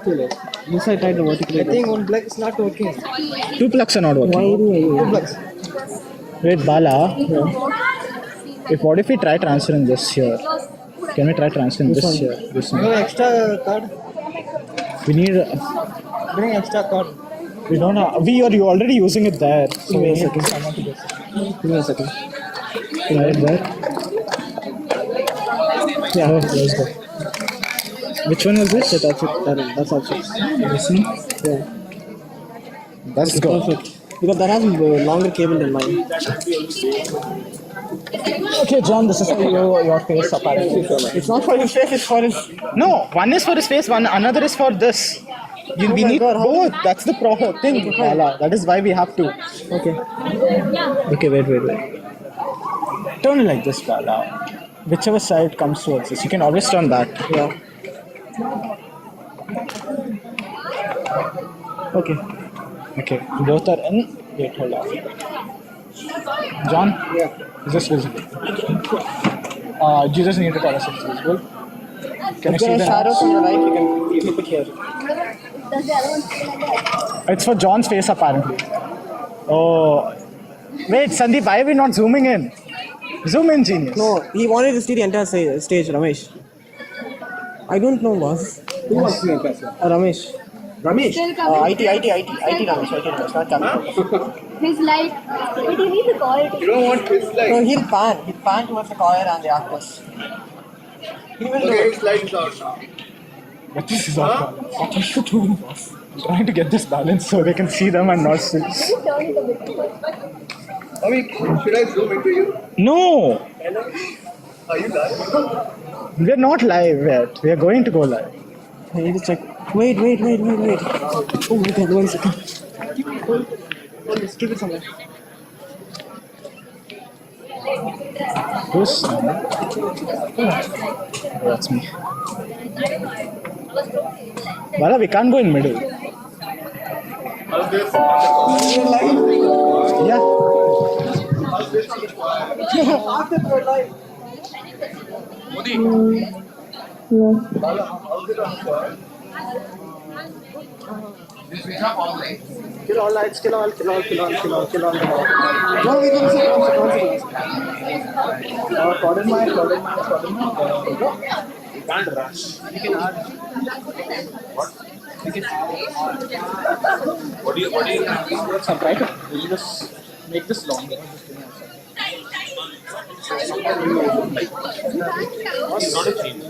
This I tried the vertical. I think one plug is not working. Two plugs are not working. Why do I? Two plugs. Wait, Bala. What if we try transferring this here? Can we try transferring this here? This one. No extra card. We need. Bring extra card. We don't have. We are already using it there. So Give me we a need second. someone to get. Give me a second. Right there. Yeah. Oh, let's go. Which one was this? That's it. That's also. This one? Yeah. Let's go. Perfect. Because that has a longer cable than mine. Okay, John, this is for your face apparently. It's not for his face, it's for his... No, one is for his face, another is for this. We need God, both. That's the thing, Bala. That is why we have to. Okay. Okay, wait. Turn it like this, Bala. Whichever side comes towards us. You can always turn that. Yeah. Okay. Okay, both are in. Wait, hold on. John? Yeah. Is this visible? You just need to tell us if it's visible. Can you If see there are the shadows on the right, you can keep it here. It's for John's face apparently. Oh. Wait, Sandeep, why are we not zooming in? Zoom in, genius. No, he wanted to see the entire stage, Ramesh. I don't know, boss. Who wants to make us? Ramesh. Ramesh? IT Ramesh, not camera. His light. But you need to call it. You don't want his light. No, he'll pan towards the choir and the actors. He will do Okay, it. his light's out now. What is our What are you doing, boss? I'm trying to get this balance so they can see them and not see. Turn it a bit. I mean, should I zoom into you? No! Are you live? We're not live yet. We are going to go live. I need to check. Wait. Oh my god, 1 second. Hold this, keep it somewhere. Who's oh, that's me. Bala, we can't go in middle. How's this? Yeah. How's this? After the live. Bala, how's it on choir? Just switch off all lights. Kill all lights, kill all the lights. No, we can see consequences. Pardon my. You can't rush. You can add. What do you Some try to just make this longer. It's not a change.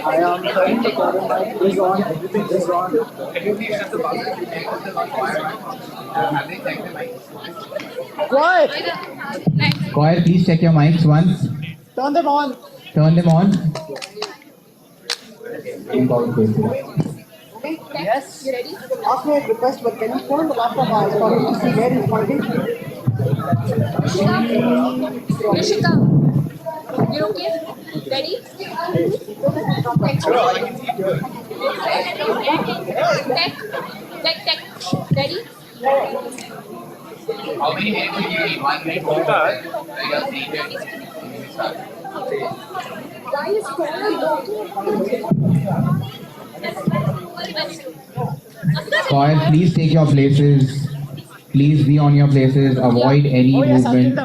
I am trying to pardon my. Is on. Everything is on. Can you please shut the basket? Have they checked the lights? Quiet! Choir, please check your mics once. Turn them on. Turn them on. Yes. You ready? Ask me a request, but can you turn the laptop on for him to see where he's pointing? Rishika. You okay? Ready? Tech. Ready? How many minutes do you need? 1 minute to start. You are seated. Start. Why is Choir, please take your places. Please be on your places. Avoid any movement.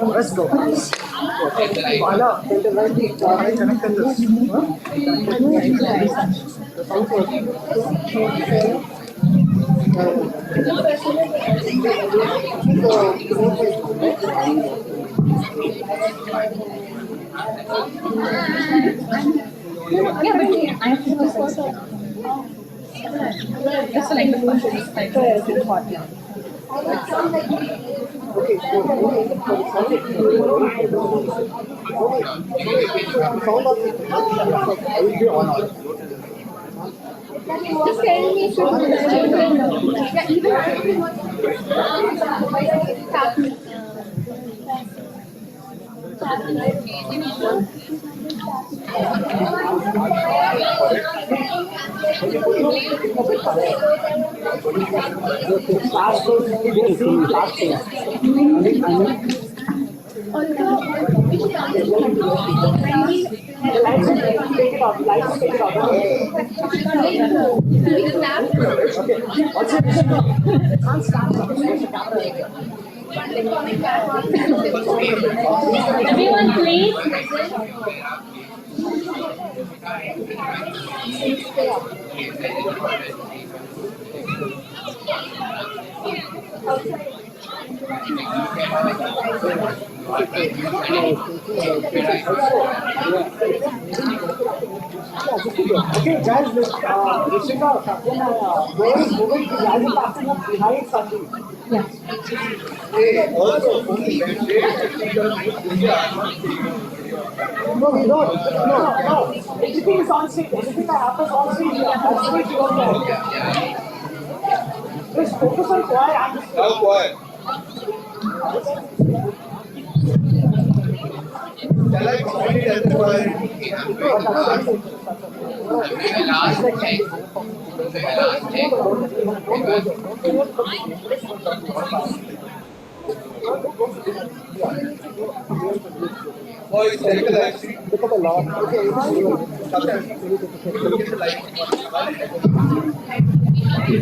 Let's go. Bala, tell the right connected this. Just tell me if you yeah, even everyone please. Okay, guys, Rishika, where is moving to Rajan Pastor behind Sandeep? No, we don't. No. Everything is on stage. Everything that happens on stage, that's why you don't know. Just focus on choir and Now quiet. Shall I comment it as a choir? Last Boys, take a live stream. look at the law. Look at the live.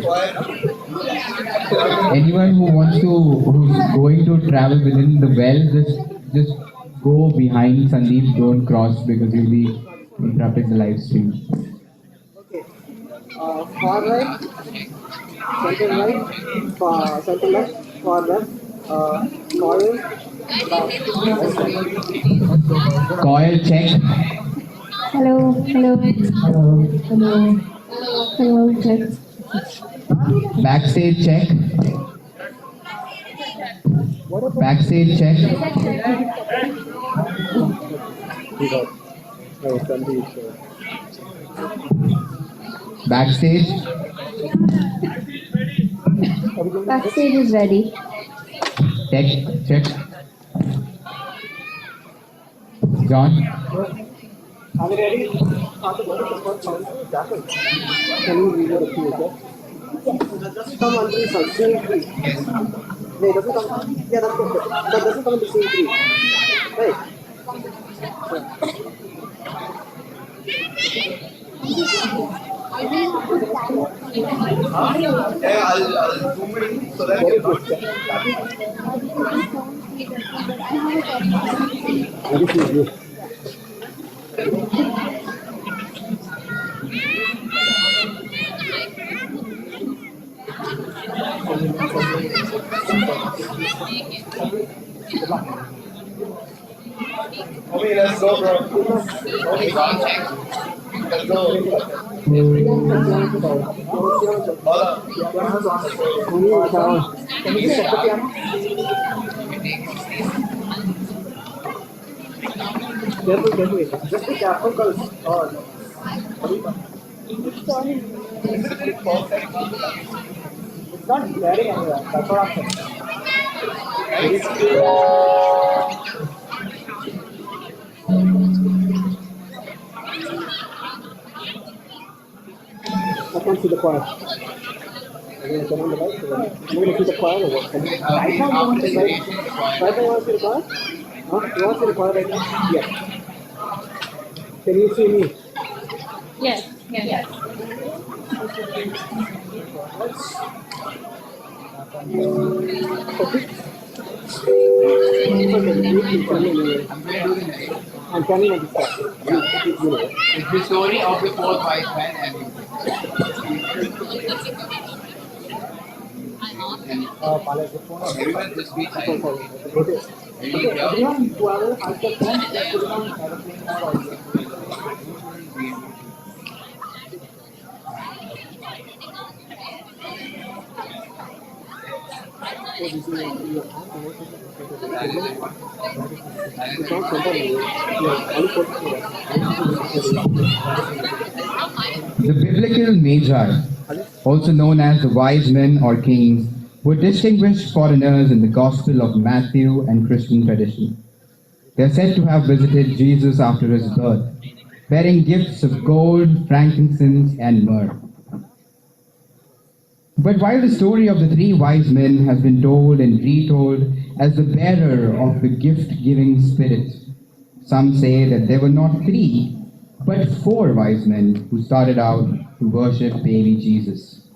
Choir. Anyone who's going to travel within the well, just go behind Sandeep. Don't cross because you'll be interrupting the live stream. Okay. Far right, center left, far left, coil, Coil check. Hello, check. Backstage check. Backstage check. Backstage. Backstage is ready. Check. John. are we ready? Can you read the key, okay? Just come under the scene 3. Wait, doesn't come. Yeah, that's good. That doesn't come in the scene 3. Right. Yeah, I'll zoom in so that you not. Okay, let's go, bro. Okay, let's go. Hola. Can you set the piano? Careful. Just be careful because it's not glaring anywhere. That's what I'm saying. I can't see the choir. I'm going to turn on the lights. I'm going to see the choir or what? Right now, you want to see the choir? Right now, you want to see the choir? Huh? You want to see the choir right now? Yes. Can you see me? Yes. I'm coming on the spot. It's the story of the fourth wise man and Everyone just be silent. Rotate. Ready, Okay, here. everyone, whoever has the phone, just put it on aeroplane mode or it's not center. Only The biblical Magi, also known as the wise men or kings, were distinguished foreigners in the Gospel of Matthew and Christian tradition. They are said to have visited Jesus after his birth, bearing gifts of gold, frankincense, and myrrh. But while the story of the three wise men has been told and retold as the bearer of the gift giving spirit, some say that there were not three, but four wise men who started out to worship baby Jesus.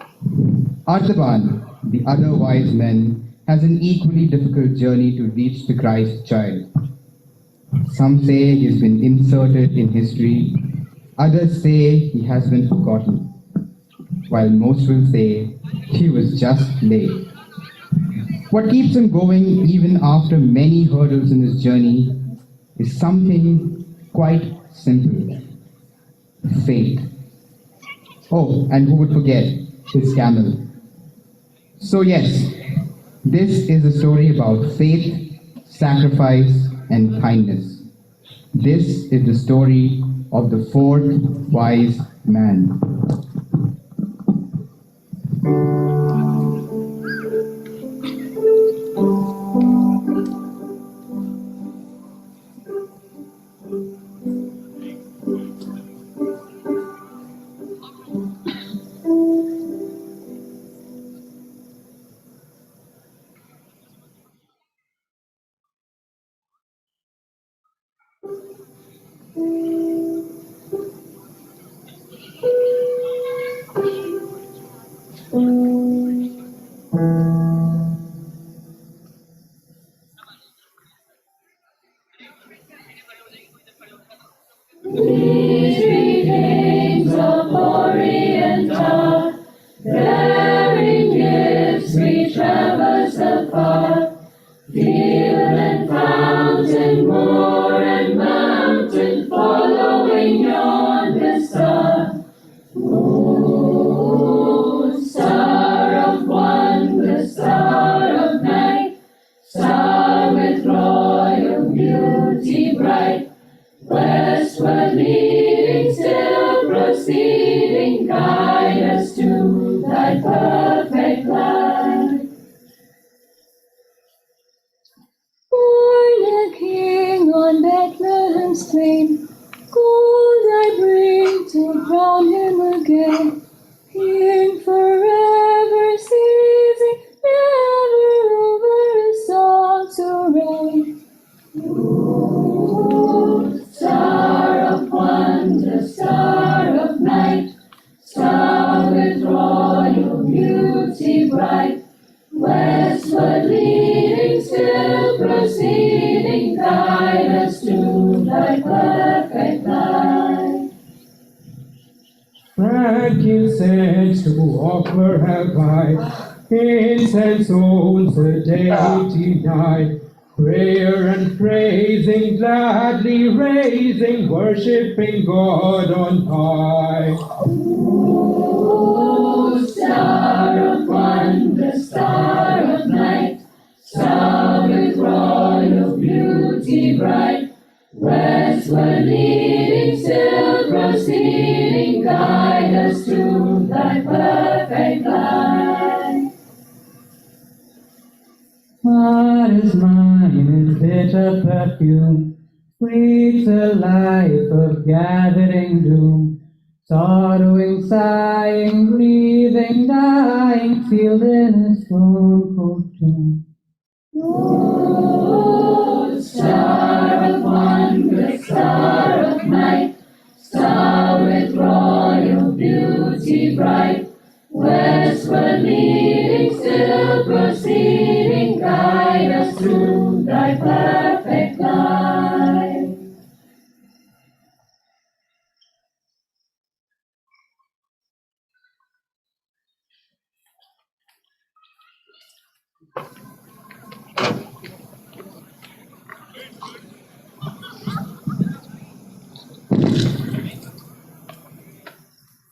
Artaban, the other wise man, has an equally difficult journey to reach the Christ child. Some say he's been inserted in history, others say he has been forgotten, while most will say he was just late. What keeps him going even after many hurdles in his journey is something quite simple: faith. Oh, and who would forget his camel? So, yes, this is a story about faith, sacrifice, and kindness. This is the story of the fourth wise man. These greetings of Orient are, bearing gifts we traverse afar, field and fountain, moor and mountain, following yonder star. Moon, star of wonder, star of night, star with royal beauty bright, westward leading, still proceeding, guide us to thy perfect light. Born a king on Bethlehem's plain, gold I bring to crown him again. King forever ceasing, never over his song to reign. Star of wonder, star of night, star with royal beauty bright, westward leading, still proceeding, guide us to thy perfect light. Frankincense to offer have I, incense owns the deity night. Prayer and praising, gladly raising, worshipping God on high. O star of wonder, star of night, star with royal beauty bright, westward leading, still proceeding, guide us to thy perfect light. What is mine in bitter perfume, sweet the life of gathering doom, sorrowing, sighing, grieving, dying, sealed in a stone cold tomb. O star of wonder, star of night, star with royal beauty bright, westward leading, still proceeding, guide us to thy perfect light.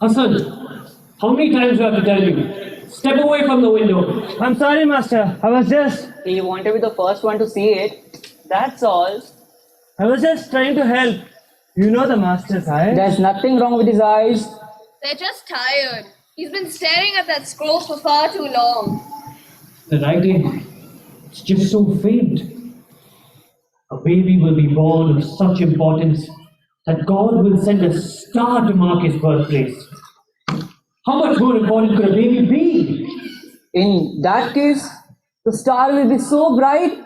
Hassan, how many times do I have to tell you? Step away from the window. I'm sorry, Master. I was just to be the first one to see it. That's all. trying to help. You know the Master's eyes. There's nothing wrong with his eyes. They're just tired. He's been staring at that scroll for far too long. The writing, it's just so faint. A baby will be born of such importance that God will send a star to mark his birthplace. How much more important could a baby be? In that case, the star will be so bright,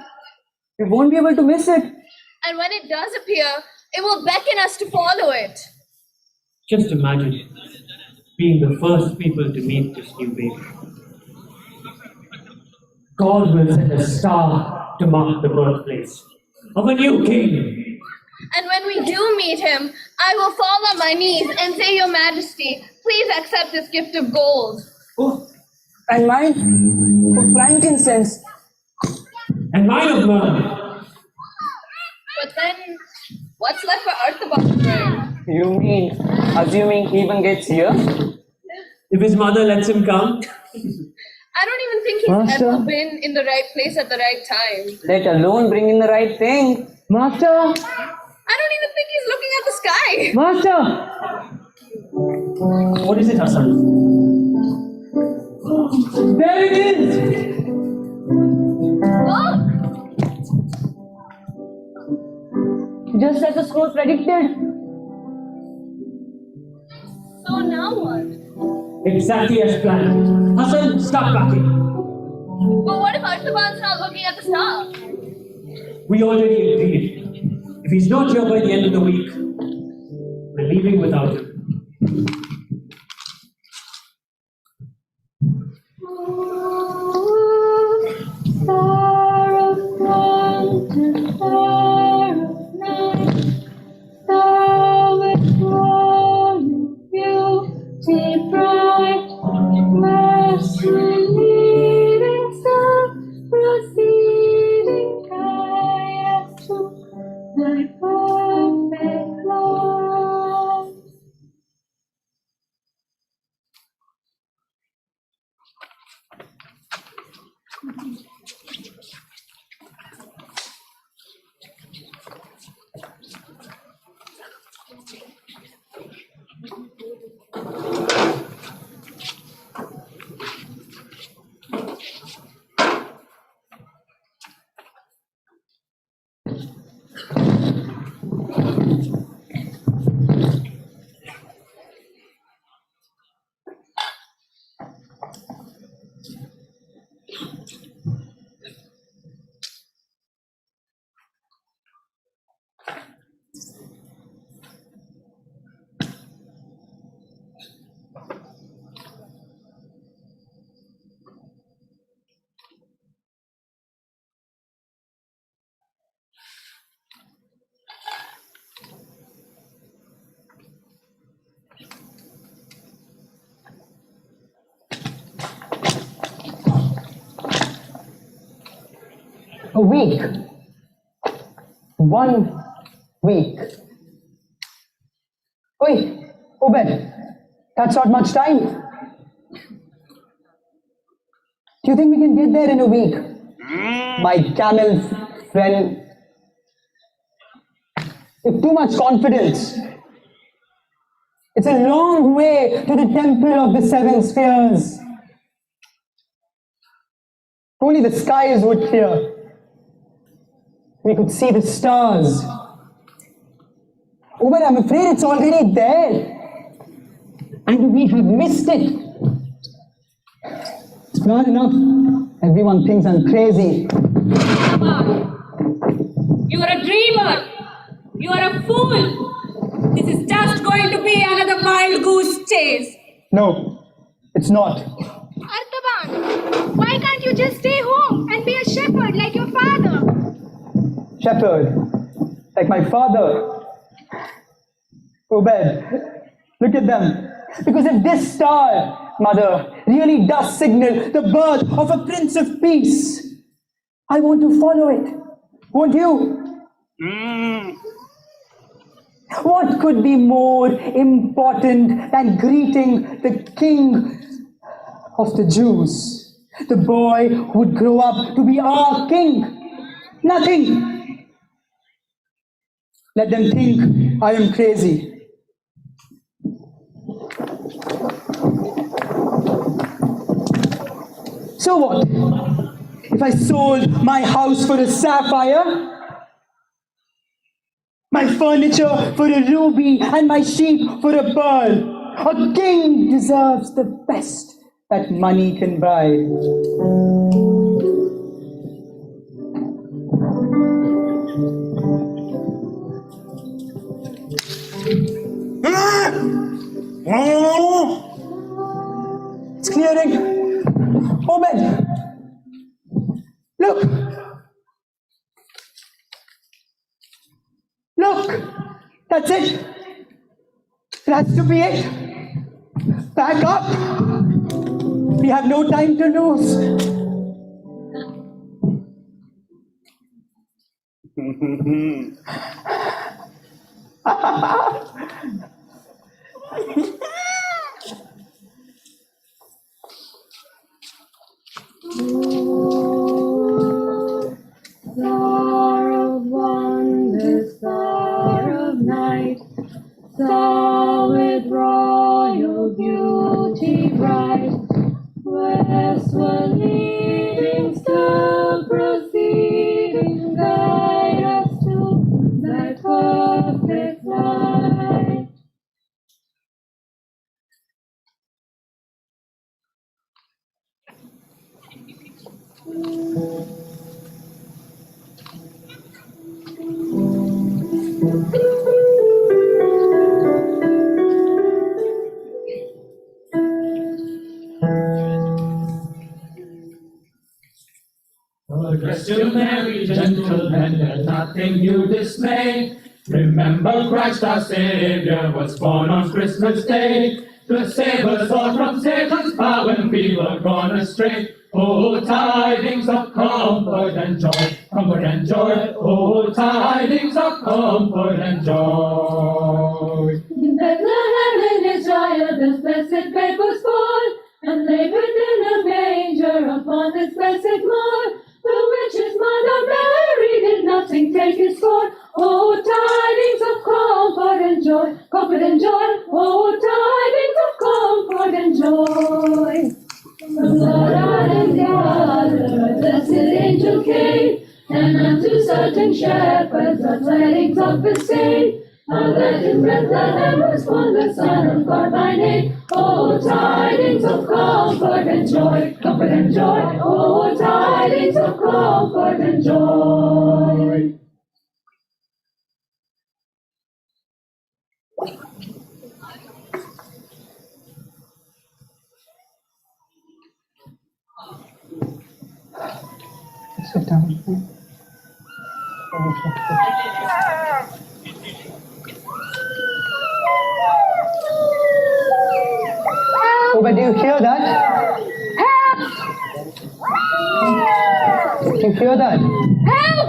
we won't be able to miss it. And when it does appear, it will beckon us to follow it. Just imagine being the first people to meet this new baby. God will send a star to mark the birthplace of a new king. And when we do meet him, I will fall on my knees and say, Your Majesty, please accept this gift of gold. Oh, and mine for frankincense. And mine of myrrh. But then, what's left for Arthaban to bring? You mean, assuming he even gets here? If his mother lets him come. I don't even think he's Master? ever been in the right place at the right time. Let alone bring in the right thing. Master! I don't even think he's looking at the sky. Master! What is it, Hassan? There it is! Look! Just as the scroll predicted. So now what? Exactly as planned. Hassan, start packing. But what if Arthaban's not looking at the star? We already agreed. If he's not here by the end of the week, we're leaving without him. Star of one, star of nine, star with glowing beauty bright, mercy leading star, proceeding highest to thy perfect light. A week. 1 week. Oi, Obed, that's not much time. Do you think we can get there in a week? My camel friend. With too much confidence. It's a long way to the temple of the seven spheres. If only the skies would clear. We could see the stars. Oh, but I'm afraid it's already there. And we have missed it. It's not enough. Everyone thinks I'm crazy. You are a dreamer. You are a fool. This is just going to be another wild goose chase. No, it's not. Arthaban, why can't you just stay home and be a shepherd like your father? Shepherd, like my father. Obed, look at them. Because if this star, Mother, really does signal the birth of a Prince of Peace, I want to follow it. Won't you? What could be more important than greeting the King of the Jews? The boy who would grow up to be our king. Nothing. Let them think I am crazy. So what? If I sold my house for a sapphire, my furniture for a ruby, and my sheep for a pearl, a king deserves the best that money can buy. It's clearing. Obed! Look! Look! That's it! It has to be it! Back up! We have no time to lose. Star of wonder, star of night, star with royal beauty bright, westward leading, still proceeding, guide us to thy perfect light. Still Mary, gentle and let nothing you dismay. Remember Christ our Savior was born on Christmas Day to save us all from Satan's power when we were gone astray. Oh, tidings of comfort and joy, comfort and joy. Oh, tidings of comfort and joy. In Bethlehem in Israel, this blessed babe was born, and laid within a manger upon this blessed moor. The witch's mother Mary did nothing take his scorn. Oh, tidings of comfort and joy, comfort and joy. Oh, tidings of comfort and joy. The Lord and God, a blessed angel came, and unto certain shepherds the tidings of his fame. And that in Bethlehem was born the Son of God by name. Oh, tidings of comfort and joy, comfort and joy. Oh, tidings of comfort and joy. Sit down. Oh, but do you hear that? Help! Do you hear that? Help!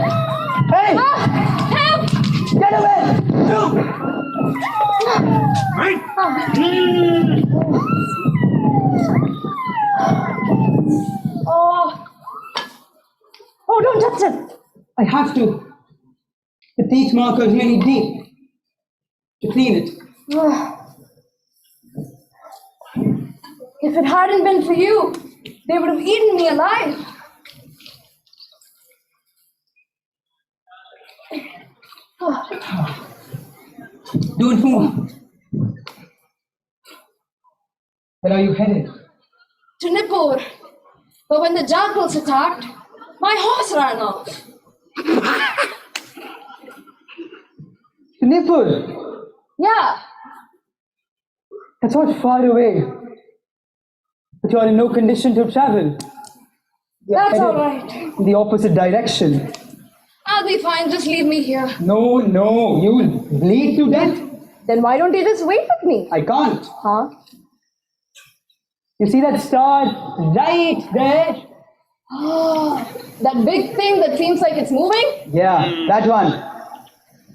Hey! Help! Get away! Oh, don't touch it! I have to. The teeth mark are really deep. To clean it. If it hadn't been for you, they would have eaten me alive. Don't move. Where are you headed? To Nippur. But when the jackals attacked, my horse ran off. To Nippur. Yeah, That's not far away. But you are in no condition to travel. You are that's all headed right. in the opposite direction. I'll be fine. Just leave me here. No, you will bleed to death. Then why don't you just wait with me? I can't. Huh? You see that star right there? Oh, that big thing that seems like it's moving? Yeah, that one.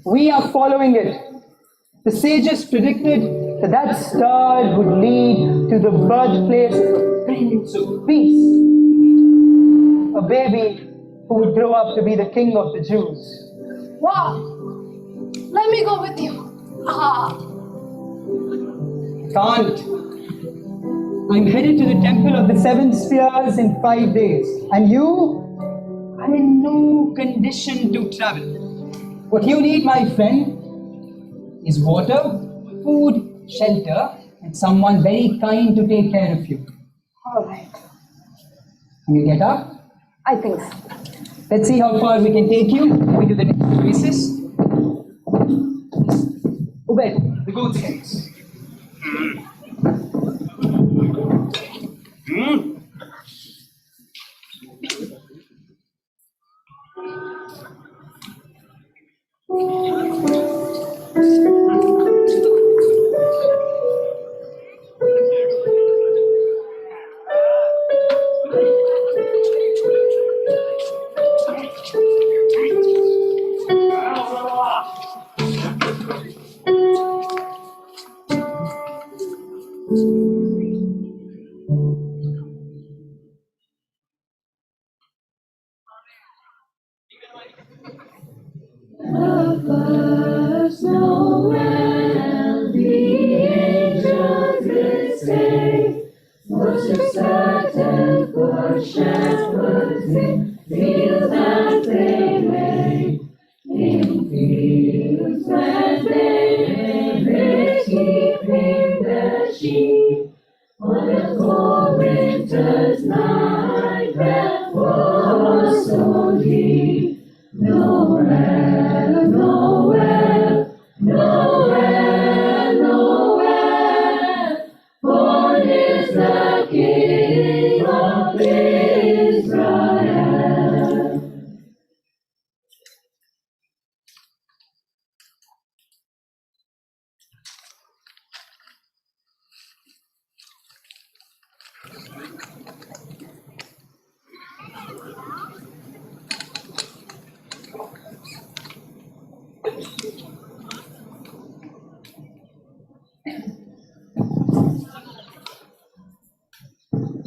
We are following it. The sages predicted that that star would lead to the birthplace of a Prince of Peace, a baby who would grow up to be the king of the Jews. Wow. Let me go with you. Ah. Can't. I'm headed to the Temple of the Seven Spheres in 5 days, and you are in no condition to travel. What you need, my friend, is water, food, shelter, and someone very kind to take care of you. All right. Can you get up? I think so. Let's see how far we can take you. We do the next oasis. Obed, the goat's heads.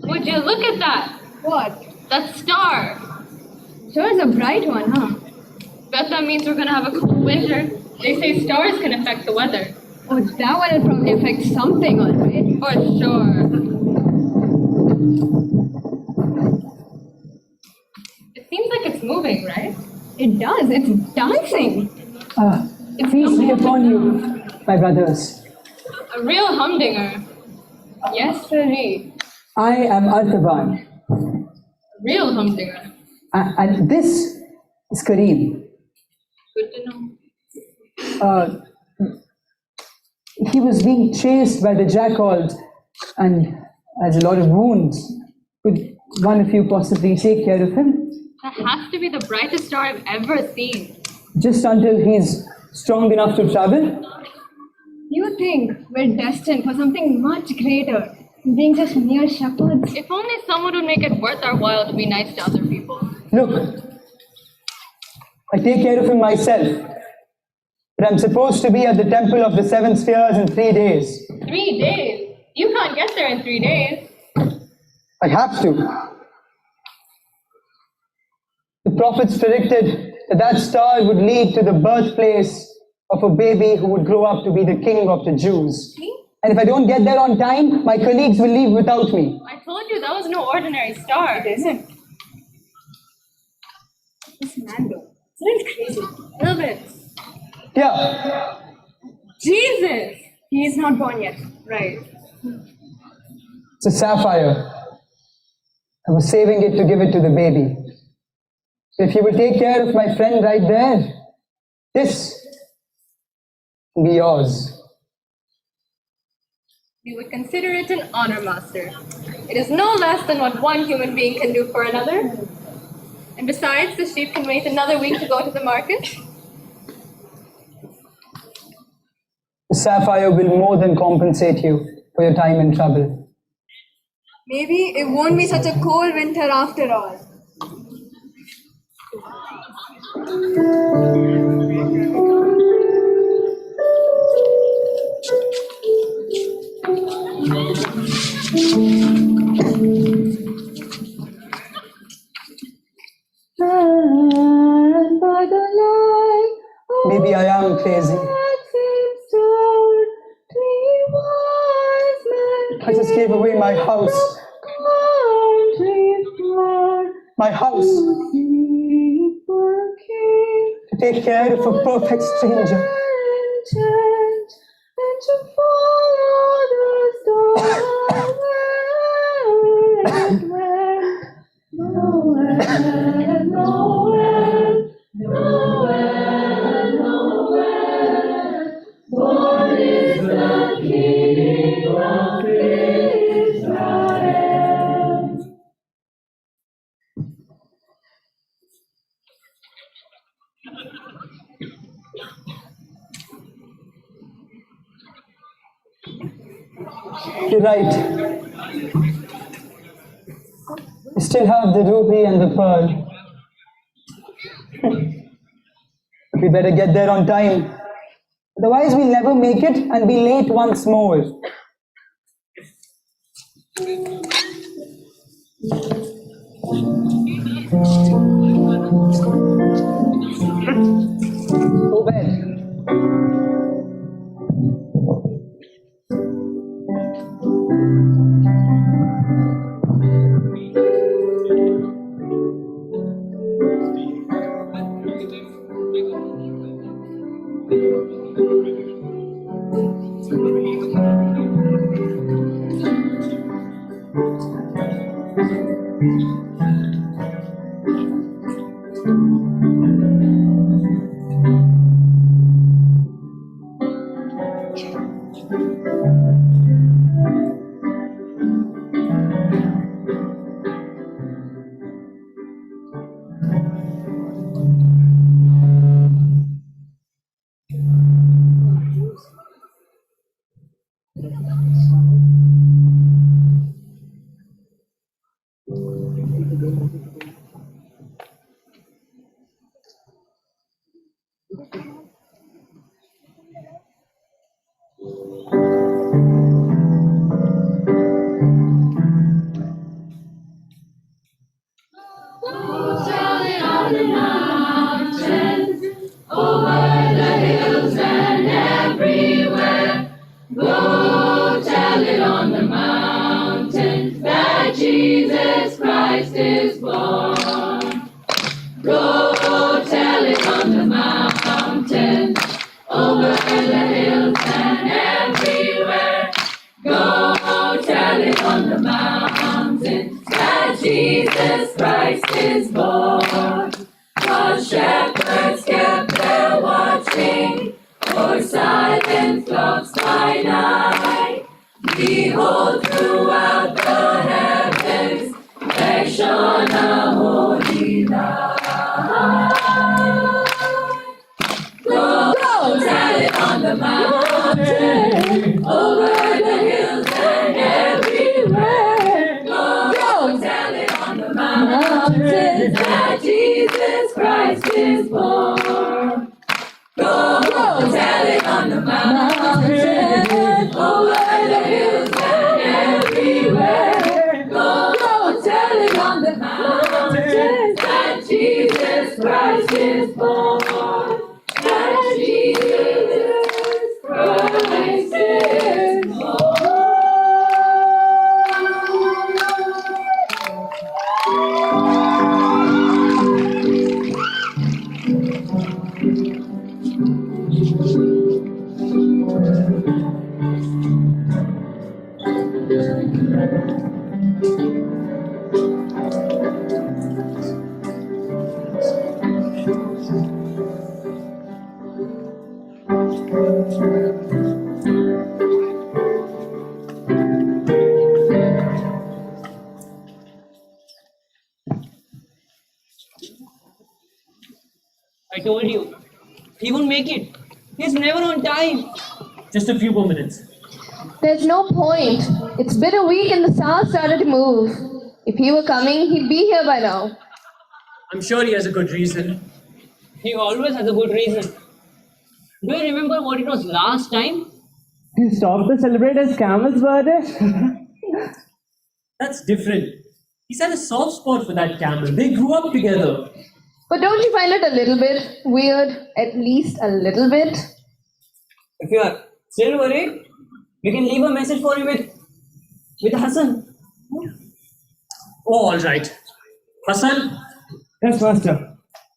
Would you look at that? What? That star. Sure is a bright one, huh? Bet that means we're gonna have a cold winter. They say stars can affect the weather. Oh, that one will probably affect something, all right. For sure. It seems like it's moving, right? It does. It's dancing. Peace be upon you, my brothers. A real humdinger. Yes, sirree. I am Artaban, A real humdinger. and this is Kareem. Good to know. He was being chased by the jackals and has a lot of wounds. Could one of you possibly take care of him? That has to be the brightest star I've ever seen. Just until he's strong enough to travel? You think we're destined for something much greater than being just mere shepherds? If only someone would make it worth our while to be nice to other people. Look, I take care of him myself. But I'm supposed to be at the Temple of the Seven Spheres in 3 days. 3 days? You can't get there in 3 days. I have to. The prophets predicted that that star would lead to the birthplace of a baby who would grow up to be the king of the Jews. And if I don't get there on time, my colleagues will leave without me. I told you that was no ordinary star. It isn't. This man, though, isn't it crazy? A little bit. Yeah, Jesus! He is not born yet. Right. it's a sapphire. I was saving it to give it to the baby. So if you will take care of my friend right there, this will be yours. We would consider it an honor, Master. It is no less than what one human being can do for another. And besides, the sheep can wait another week to go to the market. The sapphire will more than compensate you for your time and trouble. Maybe it won't be such a cold winter after all. I am crazy. I just gave away my house. My house. To take care of a perfect stranger. And to follow the star where it went. Nowhere, nowhere, nowhere, nowhere. Born is the King of Israel. You're right. I still have the ruby and the pearl. We better get there on time. Otherwise, we'll never make it and be late once more. Go bed. Jesus Christ is born. Go tell it on the mountain, over the hills and everywhere. Go tell it on the mountain that Jesus Christ is born. The shepherds kept their watching o'er silent flocks by night. Behold, throughout the heavens there shone a holy light. Go tell it on the mountain, over the hills and everywhere. Go tell it on the mountain that Jesus Christ is born. Go tell it on the mountain, over the hills and everywhere. Go tell it on the mountain that Jesus Christ is born. That Jesus Christ is born. I told you, he won't make it. He's never on time. Just a few more minutes. There's no point. It's been a week and the stars started to move. If he were coming, he'd be here by now. I'm sure he has a good reason. He always has a good reason. Do you remember what it was last time? He stopped to celebrate his camel's birthday? That's different. He's had a soft spot for that camel. They grew up together. But don't you find it a little bit weird? At least a little bit? If you are still worried, you can leave a message for him with Hassan. Oh, all right. Hassan, Yes, Master.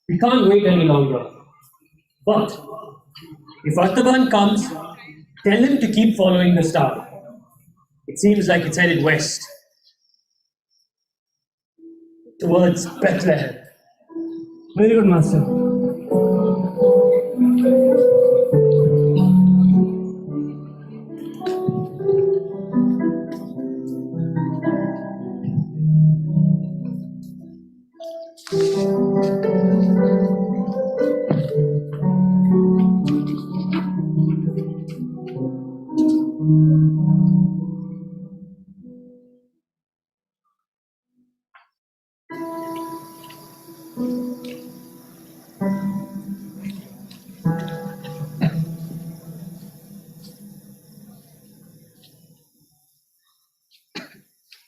we can't wait any longer. But if Artaban comes, tell him to keep following the star. It seems like it's headed west, towards Bethlehem. Very good, Master.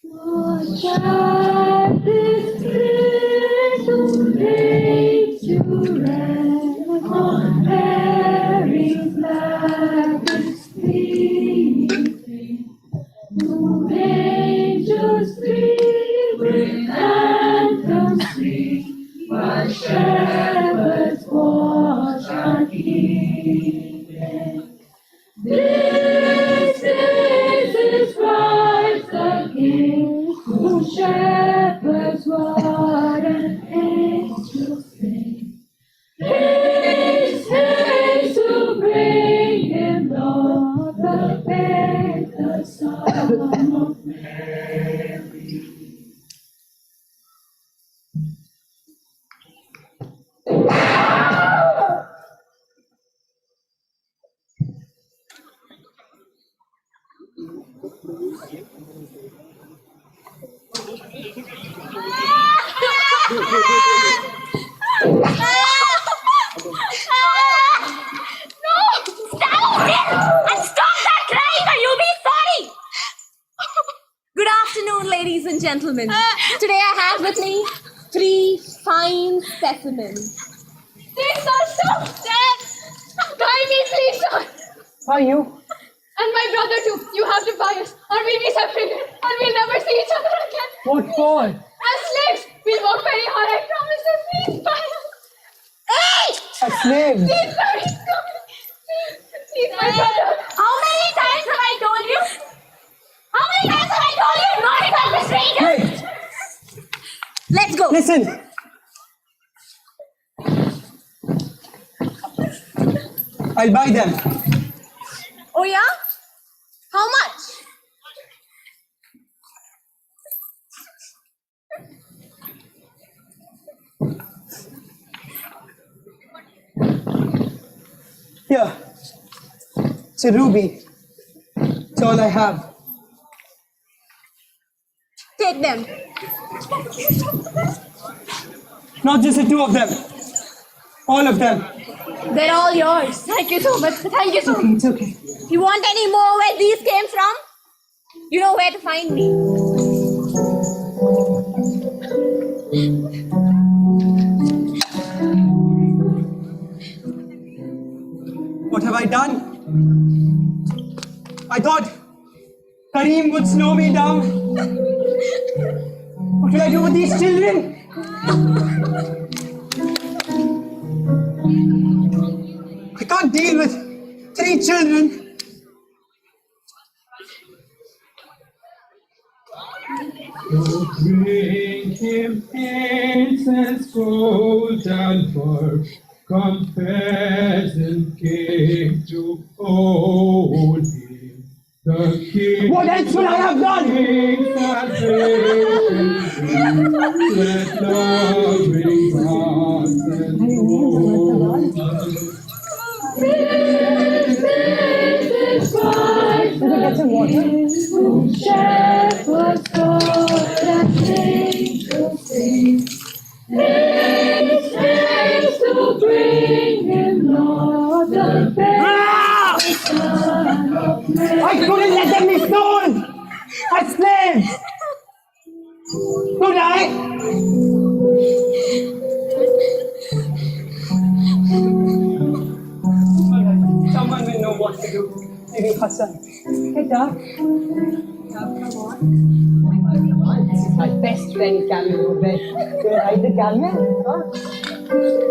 Watch out, this little to rest on Mary's lap is sleeping. Two angels three bring anthems sing, while shepherds watch and keep. This is Christ the King, whose shepherds watch and angels sing. Haste, haste to bring him, Lord, the babe, the Son of Mary. Good afternoon, ladies and gentlemen. Today I have with me 3 fine specimens. Please, sir, stop! Dad! Buy me, please, sir! Why you? And my brother too. You have to buy us, or we'll be separated, and we'll never see each other again. What for? As slaves, we'll work very hard, I promise you. Please buy us. Hey! A slave? Please, sir, he's coming. Please, my brother. How many times have I told you? How many times have I told you not to touch the stranger? Wait, Let's go. listen. I'll buy them. Oh yeah? How much? Here. It's a ruby. It's all I have. Take them. Not just the 2 of them. All of them. They're all yours. Thank you so much. Thank you so much. It's okay. You want any more where these came from? You know where to find me. What have I done? I thought Kareem would slow me down. What will I do with these children? I can't deal with 3 children. So bring him incense, gold and fur, confess and came to hold him. The King. What else would I have done? Let love bring hearts and souls. This is Christ the King, whom shepherds guard and angels sing. Haste, haste to bring him, Lord, the babe, the Son of Mary. I couldn't let them be stolen as slaves. Could I? someone will know what to do. Maybe Hassan. Hey, Dad. Come on. This is my best friend, Camel, over there. You want to ride the camel? Huh?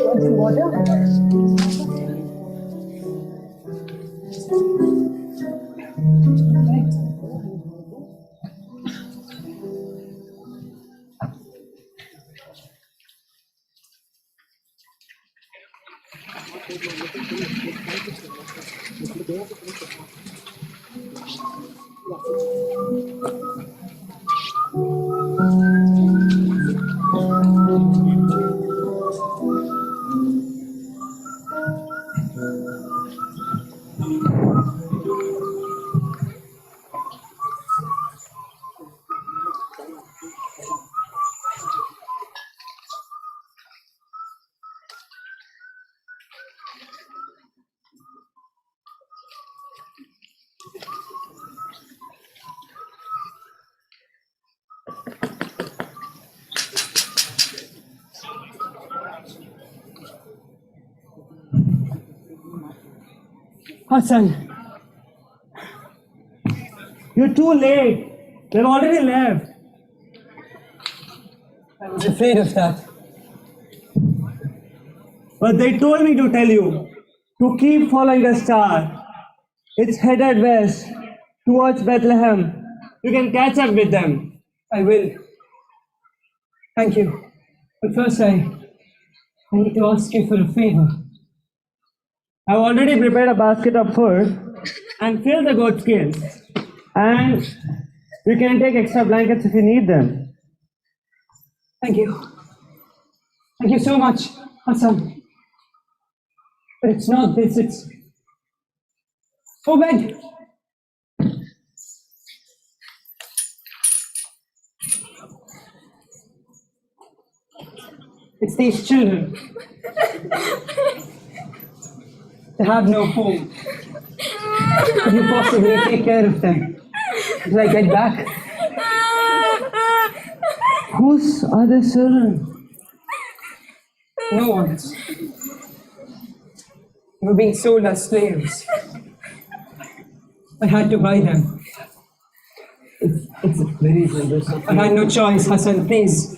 Want some water? Hassan, you're too late. They've already left. I was afraid of that. But they told me to tell you to keep following the star. It's headed west towards Bethlehem. You can catch up with them. I will. Thank you. But first, I need to ask you for a favor. I've already prepared a basket of food and filled the goat skins. And you can take extra blankets if you need them. Thank you. Thank you so much, Hassan. But it's not this, it's... Obed! It's these children. They have no home. Could you possibly take care of them until I get back? Whose are the children? No one's. They were being sold as slaves. I had to buy them. It's very generous of I had no choice, Hassan, please.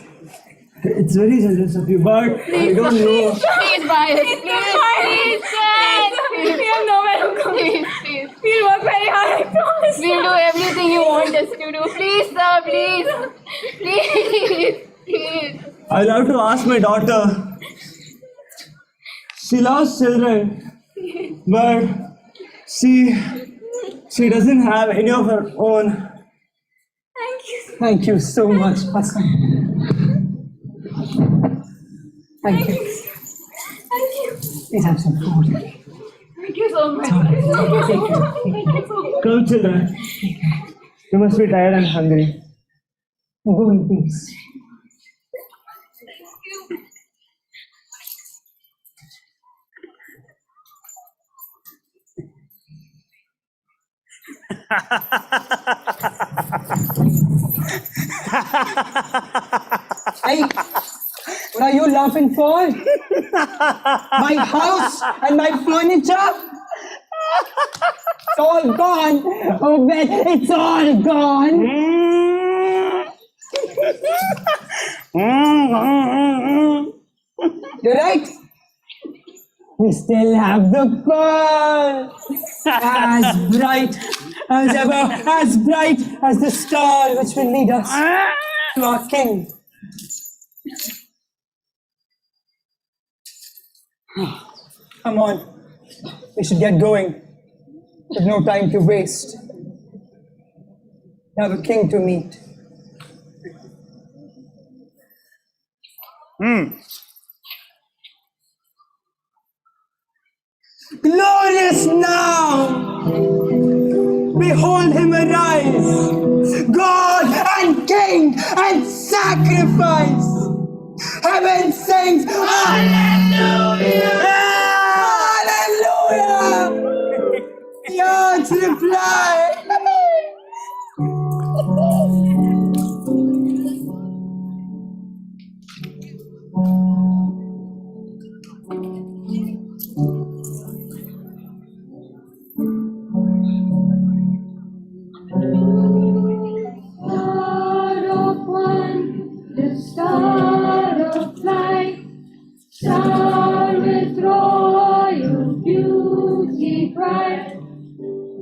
It's very generous of you, but I don't know. Please buy it. Please, please. We have nowhere to go. Please. We'll work very hard, I promise. We'll do everything you want us to do. Please, sir, please. Please. Please. I'll have to ask my daughter. She lost children, but she doesn't have any of her own. Thank you. Thank you so much, Hassan. Thank you. Thank you. Please have some food. Thank you so much. Take care. Thank you so much. Come, children. You must be tired and hungry. Go in peace. Hey, what are you laughing for? My house and my furniture? It's all gone. Oh, man, it's all gone. You're right. We still have the pearl. As bright as ever, as bright as the star which will lead us to our king. Come on, we should get going. There's no time to waste. We have a king to meet. Glorious now! Behold him arise! God and King and sacrifice! Heaven sings Hallelujah! Hallelujah! The earth reply! guide.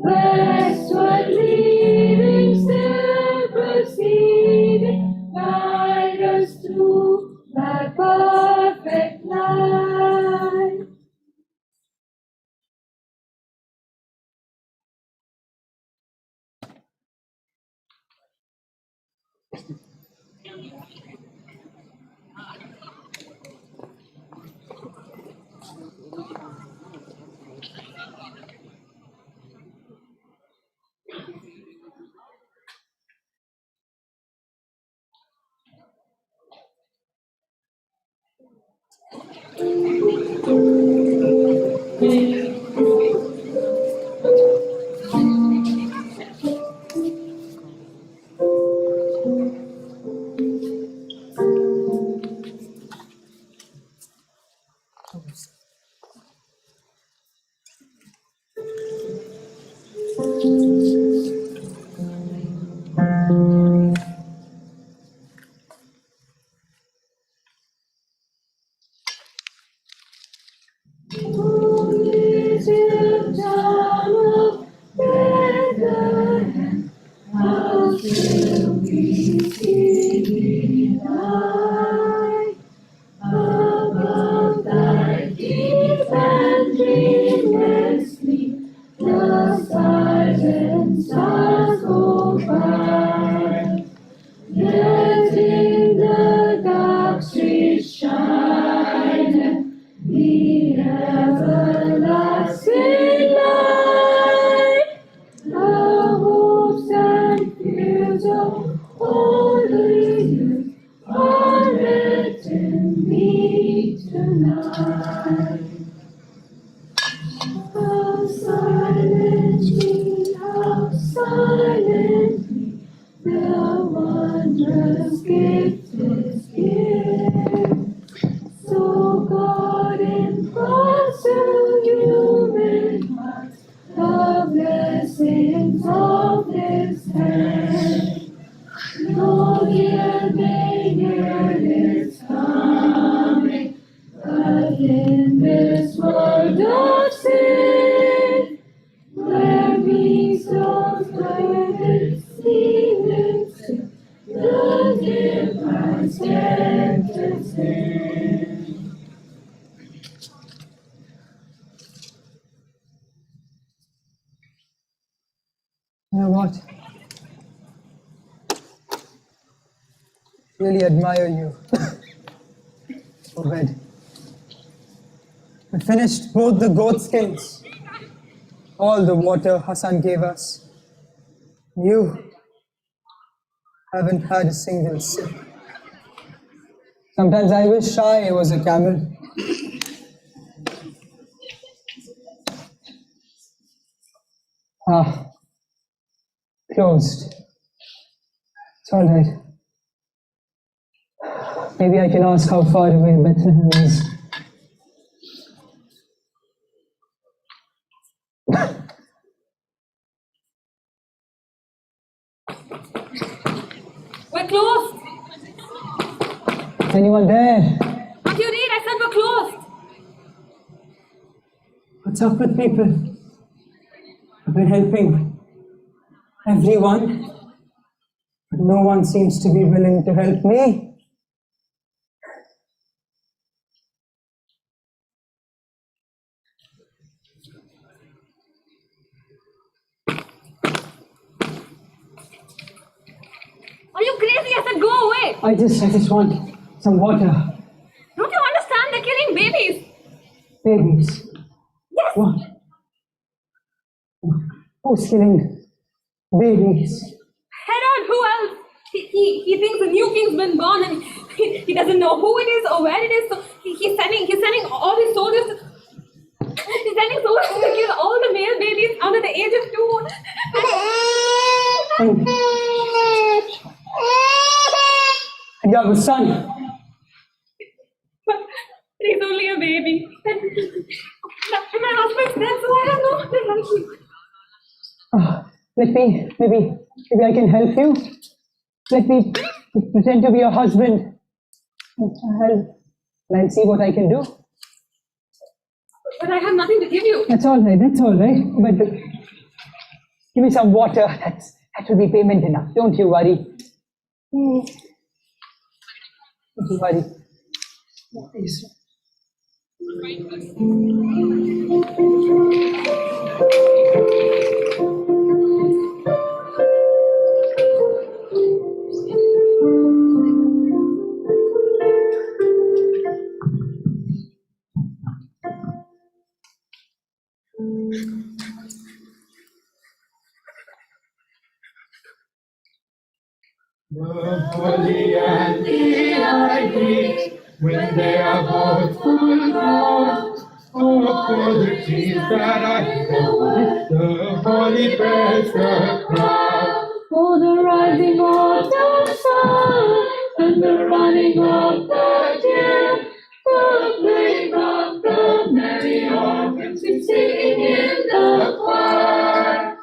Westward leading, still proceeding, guide us through that perfect light. Letting the dark streets shine, the everlasting light, the hopes and fears of all the youth are written me tonight. How silently, the wondrous gift is given. So God imparts to human hearts the blessings of this hand. No dear Maker is coming, but in this world of sin, where we souls burden, sleeping still, the dear Christ enters in. You know what? Really admire you. Obed. We finished both the goat skins, all the water Hassan gave us. You haven't had a single sip. Sometimes I wish I was a camel. Closed. It's all right. Maybe I can ask how far away Bethlehem is. We're closed. Is anyone there? Can't you read? I said we're closed. What's up with people? I've been helping everyone, but no one seems to be willing to help me. Are you crazy? I said go away. I just want some water. Don't you understand? They're killing babies. Babies. Yes. What? Who's killing babies? Herod, who else? He thinks the new king's been born and he doesn't know who it is or where it is. So he's sending all his soldiers to, he's sending soldiers to kill all the male babies under the age of 2. And you have a son. But he's only a baby. And my husband's dead, so I don't know what to help you. Maybe I can help you. Let me pretend to be your husband. I'll see what I can do. But I have nothing to give you. That's all right. But give me some water. That will be payment enough. Don't you worry. Don't you worry. Please. The holy and the ivy, when they are both full grown, oh, for the trees that are in the wood, the holy bears the crown. For the rising of the sun and the running of the deer, the playing of the merry organs and singing in the choir.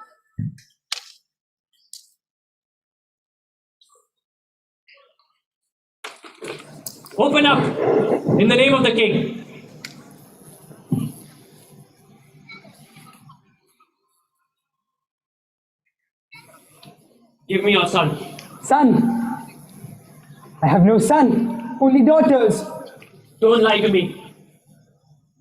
Open up in the name of the king. Give me your son. Son? I have no son. Only daughters. Don't lie to me.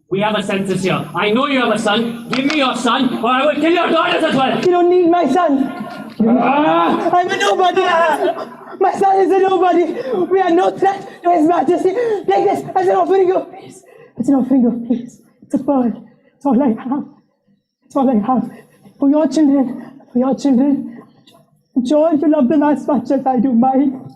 We have a census here. I know you have a son. Give me your son, or I will kill your daughters as well. You don't need my son. I'm a nobody. My son is a nobody. We are no threat to His Majesty. Take this as an offering of peace. It's an offering of peace. It's a pearl. It's all I have. It's all I have. For your children. For your children. Joy, you love them as much as I do mine.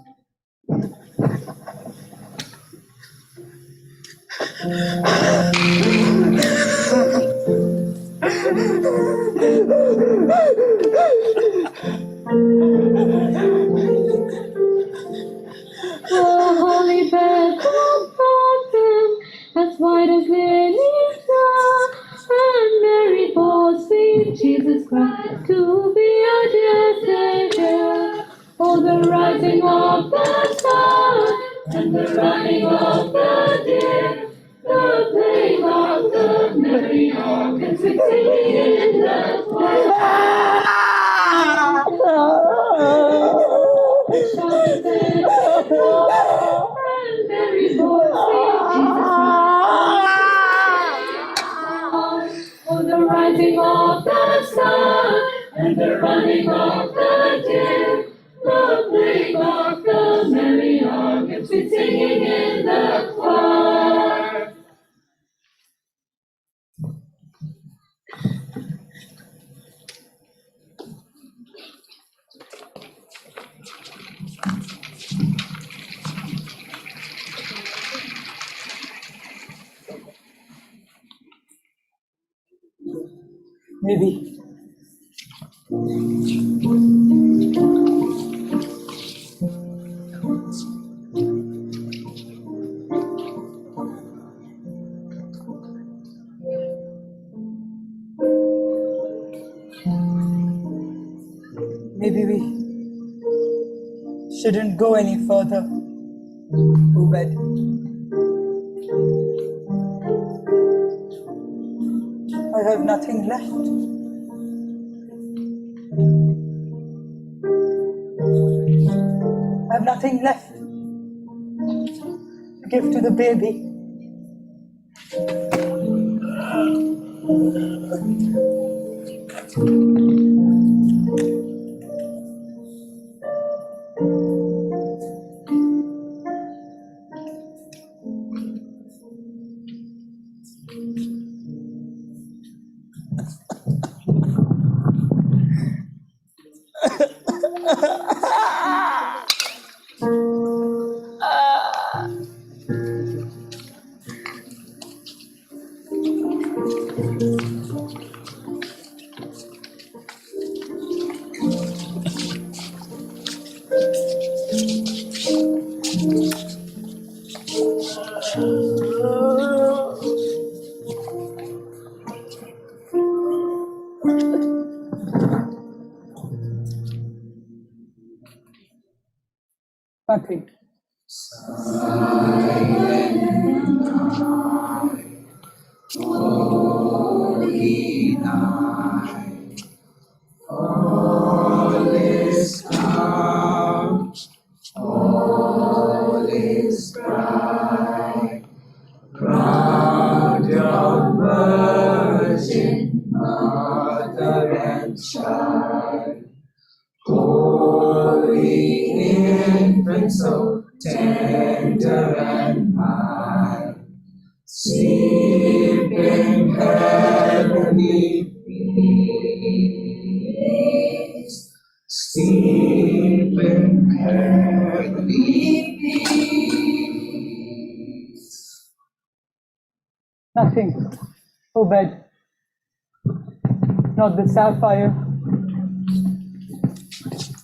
The holy bed of Boston, as white as lilies are, and Mary bore sweet Jesus Christ to be our dear Savior. For the rising of the sun and the running of the deer, the playing of the merry organs and singing in the choir. And Mary bore sweet Jesus Christ. For the rising of the sun and the running of the deer, the playing of the merry organs and singing in the choir. Maybe. Maybe we shouldn't go any further. Obed. I have nothing left. I have nothing left to give to the baby. Nothing. Holy night, all is calm, all is bright. Round your Virgin Mother and Child, Holy Infant, so tender and mild, sleep in heavenly peace, sleep in heavenly peace. Nothing. Oh, bed. Not the sapphire.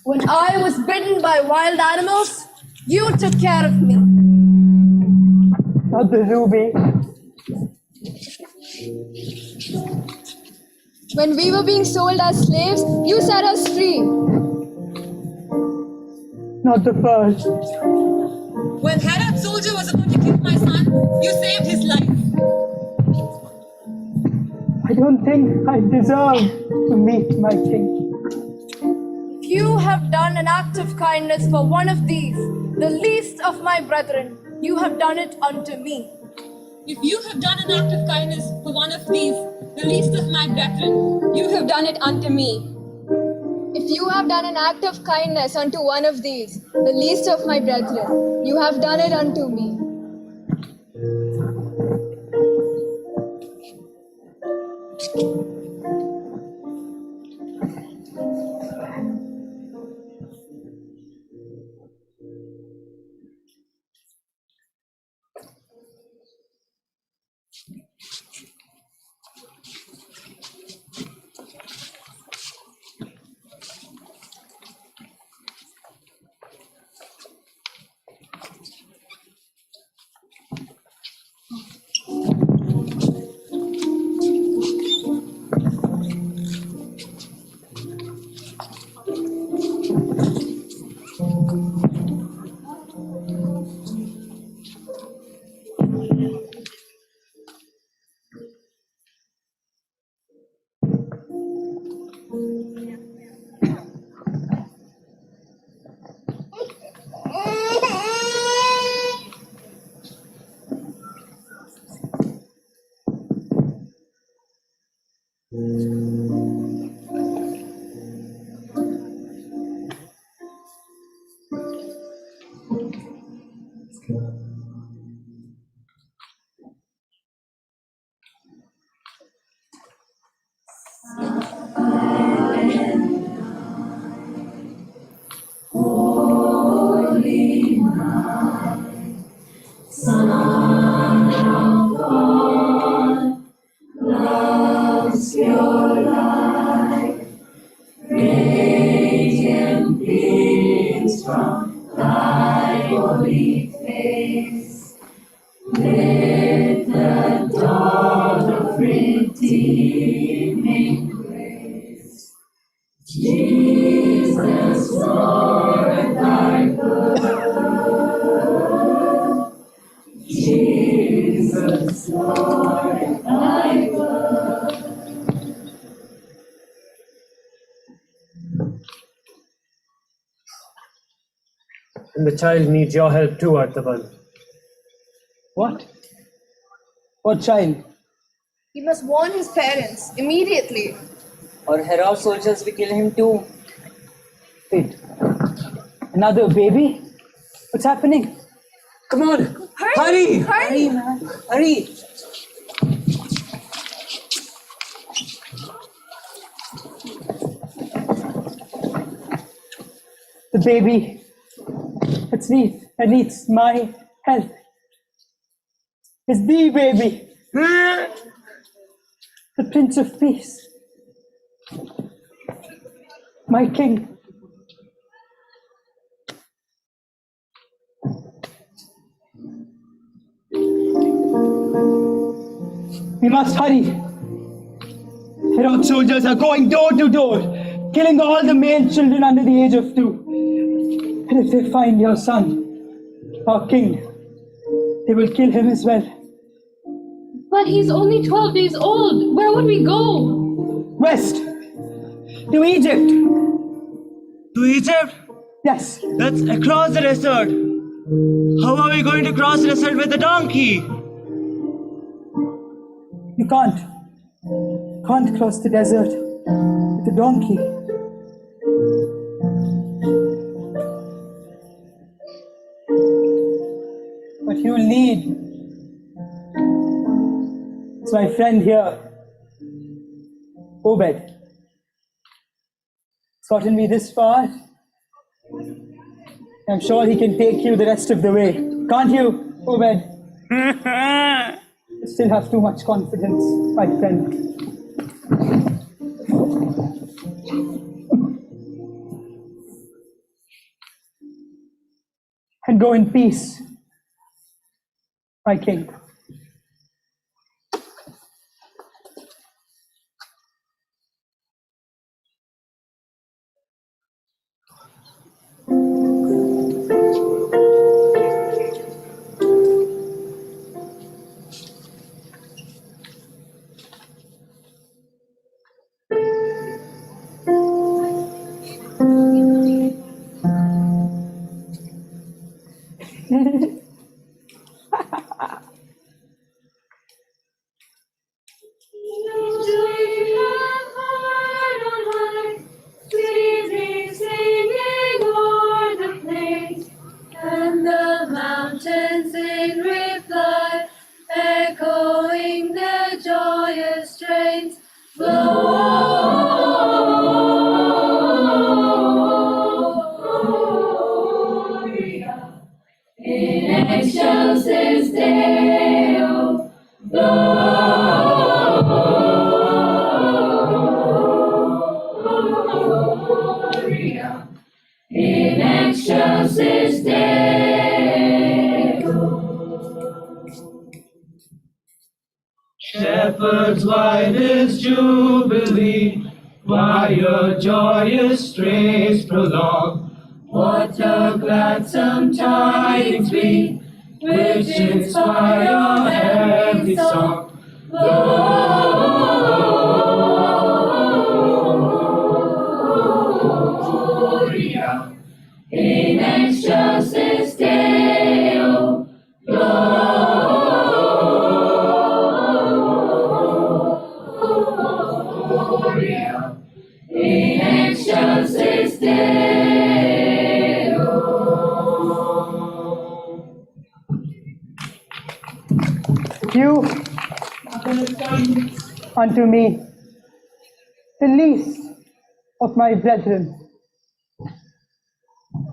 When I was bitten by wild animals, you took care of me. Not the ruby. When we were being sold as slaves, you set us free. Not the pearl. When Herod's soldier was about to kill my son, you saved his life. I don't think I deserve to meet my king. If you have done an act of kindness for one of these, the least of my brethren, you have done it unto me. If you have done an act of kindness for one of these, the least of my brethren, you have done it unto me. If you have done an act of kindness unto one of these, the least of my brethren, you have done it unto me. And the child needs your help too, Artaban. What? What child? He must warn his parents immediately. Or Herod's soldiers will kill him too. Wait. Another baby? What's happening? Come on! Hurry! Hurry! Hurry! The baby. It needs my help. It's the baby. The Prince of Peace. My king. We must hurry. Herod's soldiers are going door to door, killing all the male children under the age of 2. And if they find your son, our king, they will kill him as well. But But he's only 12 days old. Where would we go? West. To Egypt. To Egypt? Yes. That's across the desert. How are we going to cross the desert with a donkey? You can't. Can't cross the desert with a donkey. But you'll need. It's my friend here, Obed. He's gotten me this far. I'm sure he can take you the rest of the way. Can't you, Obed? You still have too much confidence, my friend. And go in peace, my king. And the mountains in reply, echoing their joyous strains, Gloria in excelsis Deo, Gloria in excelsis Deo. Shepherds, why this jubilee? Why your joyous strains prolong? What a gladsome tidings be, which inspire every song. Gloria in excelsis Deo, Gloria in excelsis Deo. You unto me, the least of my brethren,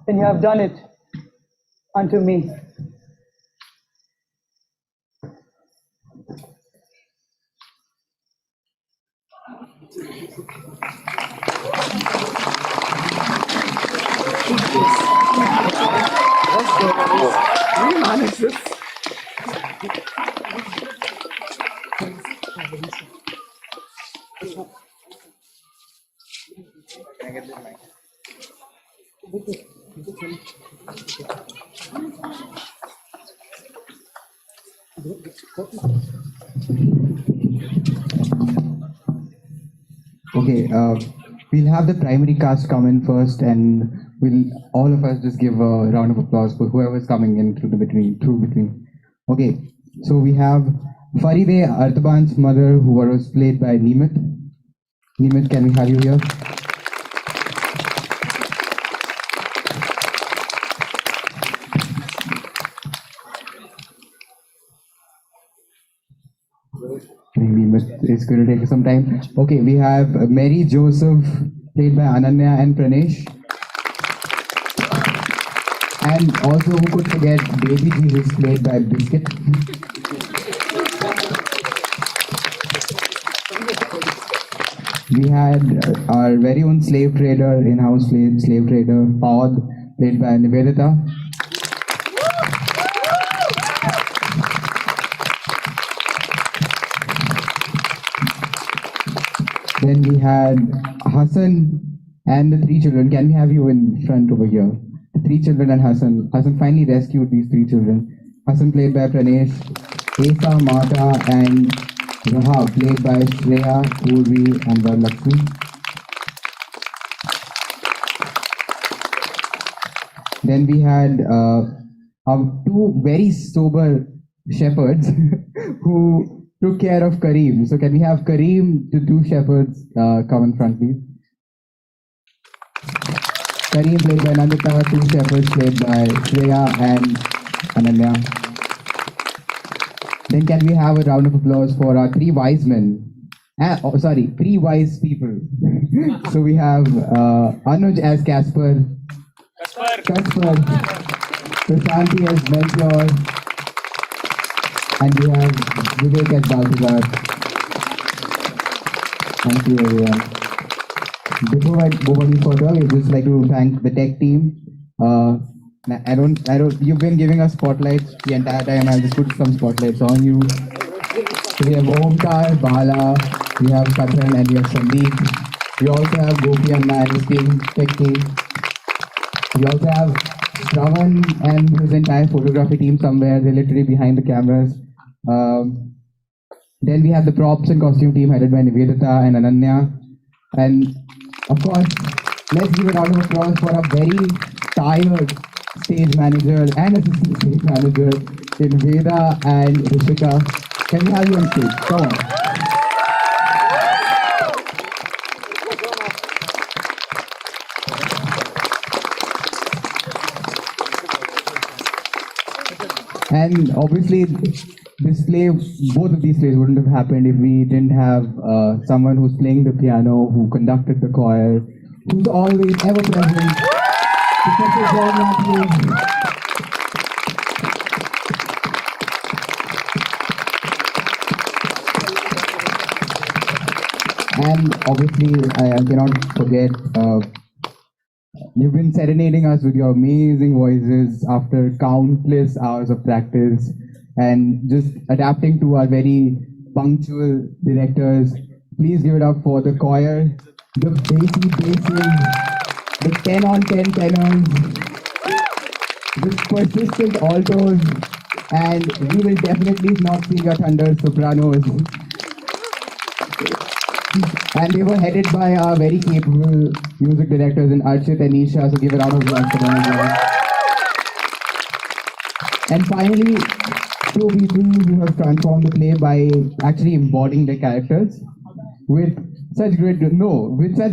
then you have done it unto me. You manage this. Okay, we'll have the primary cast come in first, and we'll all of us just give a round of applause for whoever's coming in through between. Okay, so we have Faride Artaban's mother, who was played by Nimit. Nimit, can we have you here? It's going to take some time. Okay, we have Mary Joseph, played by Ananya and Pranesh. And also, who could forget Baby Jesus, played by Biscuit. We had our very own slave trader, in-house slave trader, Pod, played by Nivedita. Then we had Hassan and the three children. Can we have you in front over here? The three children and Hassan. Hassan finally rescued these three children. Hassan, played by Pranesh, Esa, Mata, and Raha, played by Shreya, Purvi, and Varlakshmi. Then we had our two very sober shepherds who took care of Kareem. So can we have Kareem, the two shepherds, come in front, please? Kareem played by Nandita, two shepherds played by Shreya and Ananya. Then can we have a round of applause for our three wise men? Three wise people. So we have Anuj as Casper, Kasper, Prashanti as Melchior, and we have Vivek as Balthazar. Thank you, everyone. Before I go any further, I'd just like to thank the tech team. You've been giving us spotlights the entire time. I'll just put some spotlights on you. So we have Omkar, Bala, we have Kathan, and we have Sandeep. We also have Gopi and his team, tech team. We also have Shravan and his entire photography team somewhere. They're literally behind the cameras. Then we have the props and costume team headed by Nivedita and Ananya. And of course, let's give a round of applause for a very tired stage manager and assistant stage manager in Veda and Rishika. Can we have you on stage? Come on. And obviously, both of these plays wouldn't have happened if we didn't have someone who's playing the piano, who conducted the choir, who's always ever present. Professor John Matthews. And obviously, I cannot forget, you've been serenading us with your amazing voices after countless hours of practice and just adapting to our very punctual directors. Please give it up for the choir, the bassy basses, the 10 on 10 tenors, the persistent altos, and we will definitely not sing your thunder sopranos. And they were headed by our very capable music directors in Archit and Nisha, so give a round of applause for them as well. And finally, two people who have transformed the play by actually embodying their characters with such great nuance. I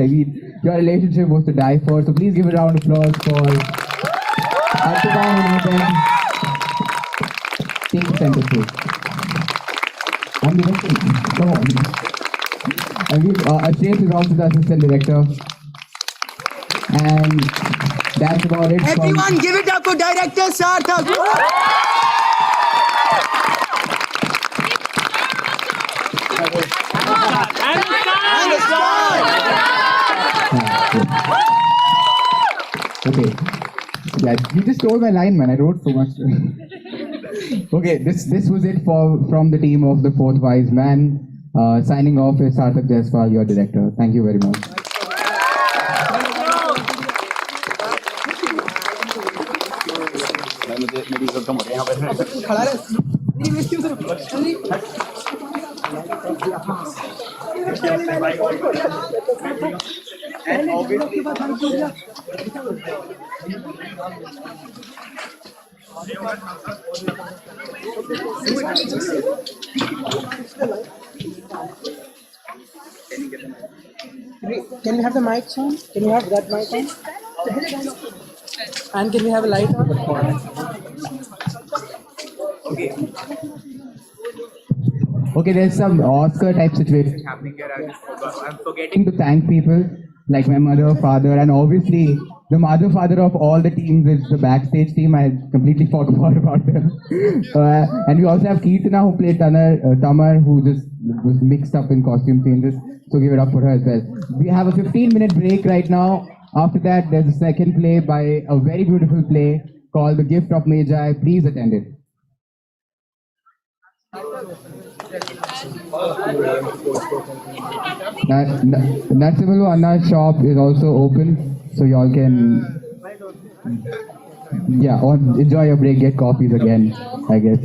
mean, your relationship was to die for, so please give a round of applause for Archita and Nathan. Take the center stage. I'm directing. Come on. And Ashish is also the assistant director. And that's about it. Everyone give it up for director Sarthak. Okay. Yeah, you just stole my line, man. I wrote so much. Okay, this was it from the team of The Fourth Wise Man. Signing off is Sarthak Jaiswal, your director. Thank you very much. Can we have the mics on? Can we have that mic on? And can we have a light on? Okay, there's some Oscar type situation happening here. I'm forgetting to thank people like my mother, father, and obviously the mother, father of all the teams is the backstage team. I completely forgot about them. And we also have Keertana who played Tamar, who just was mixed up in costume changes. So give it up for her as well. We have a 15-minute break right now. After that, there's a second play by a very beautiful play called The Gift of Magi. Please attend it. Natsimulu Anna's shop is also open, so y'all can enjoy your break, get coffees again, I guess.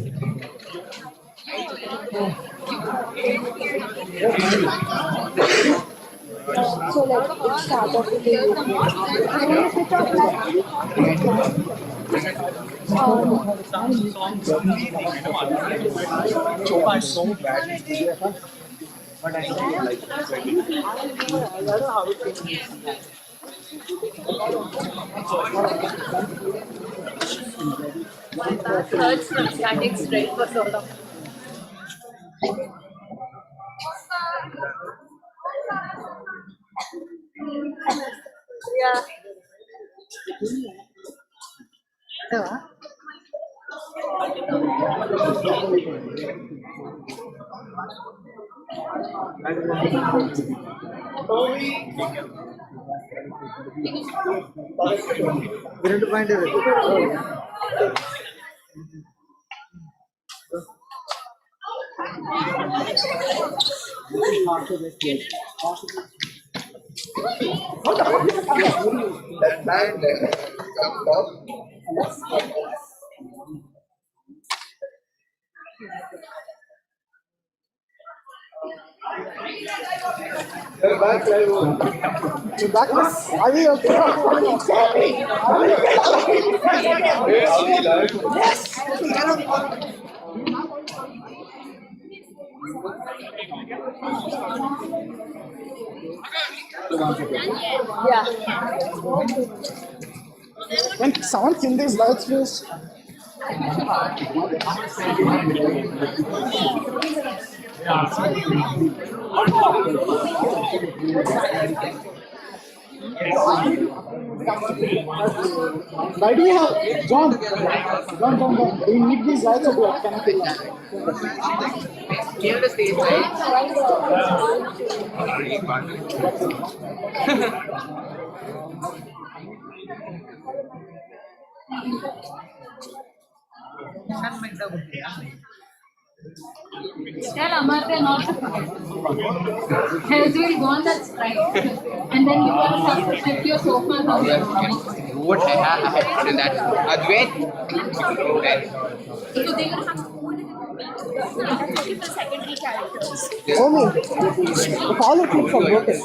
So like it started with the I want to switch off hurts from standing straight for so long. Yeah. Are we okay? Yeah. When someone in these lights, please. Why do we have John? Do we need these lights or do I cannot kill them? Clear the stage, right? Tell Amartya not to forget. As we'll go on that strike. And then you have to shift your sofa from your What I have to that. Advait. So they will have to secondary characters. Only the follow clips are broken.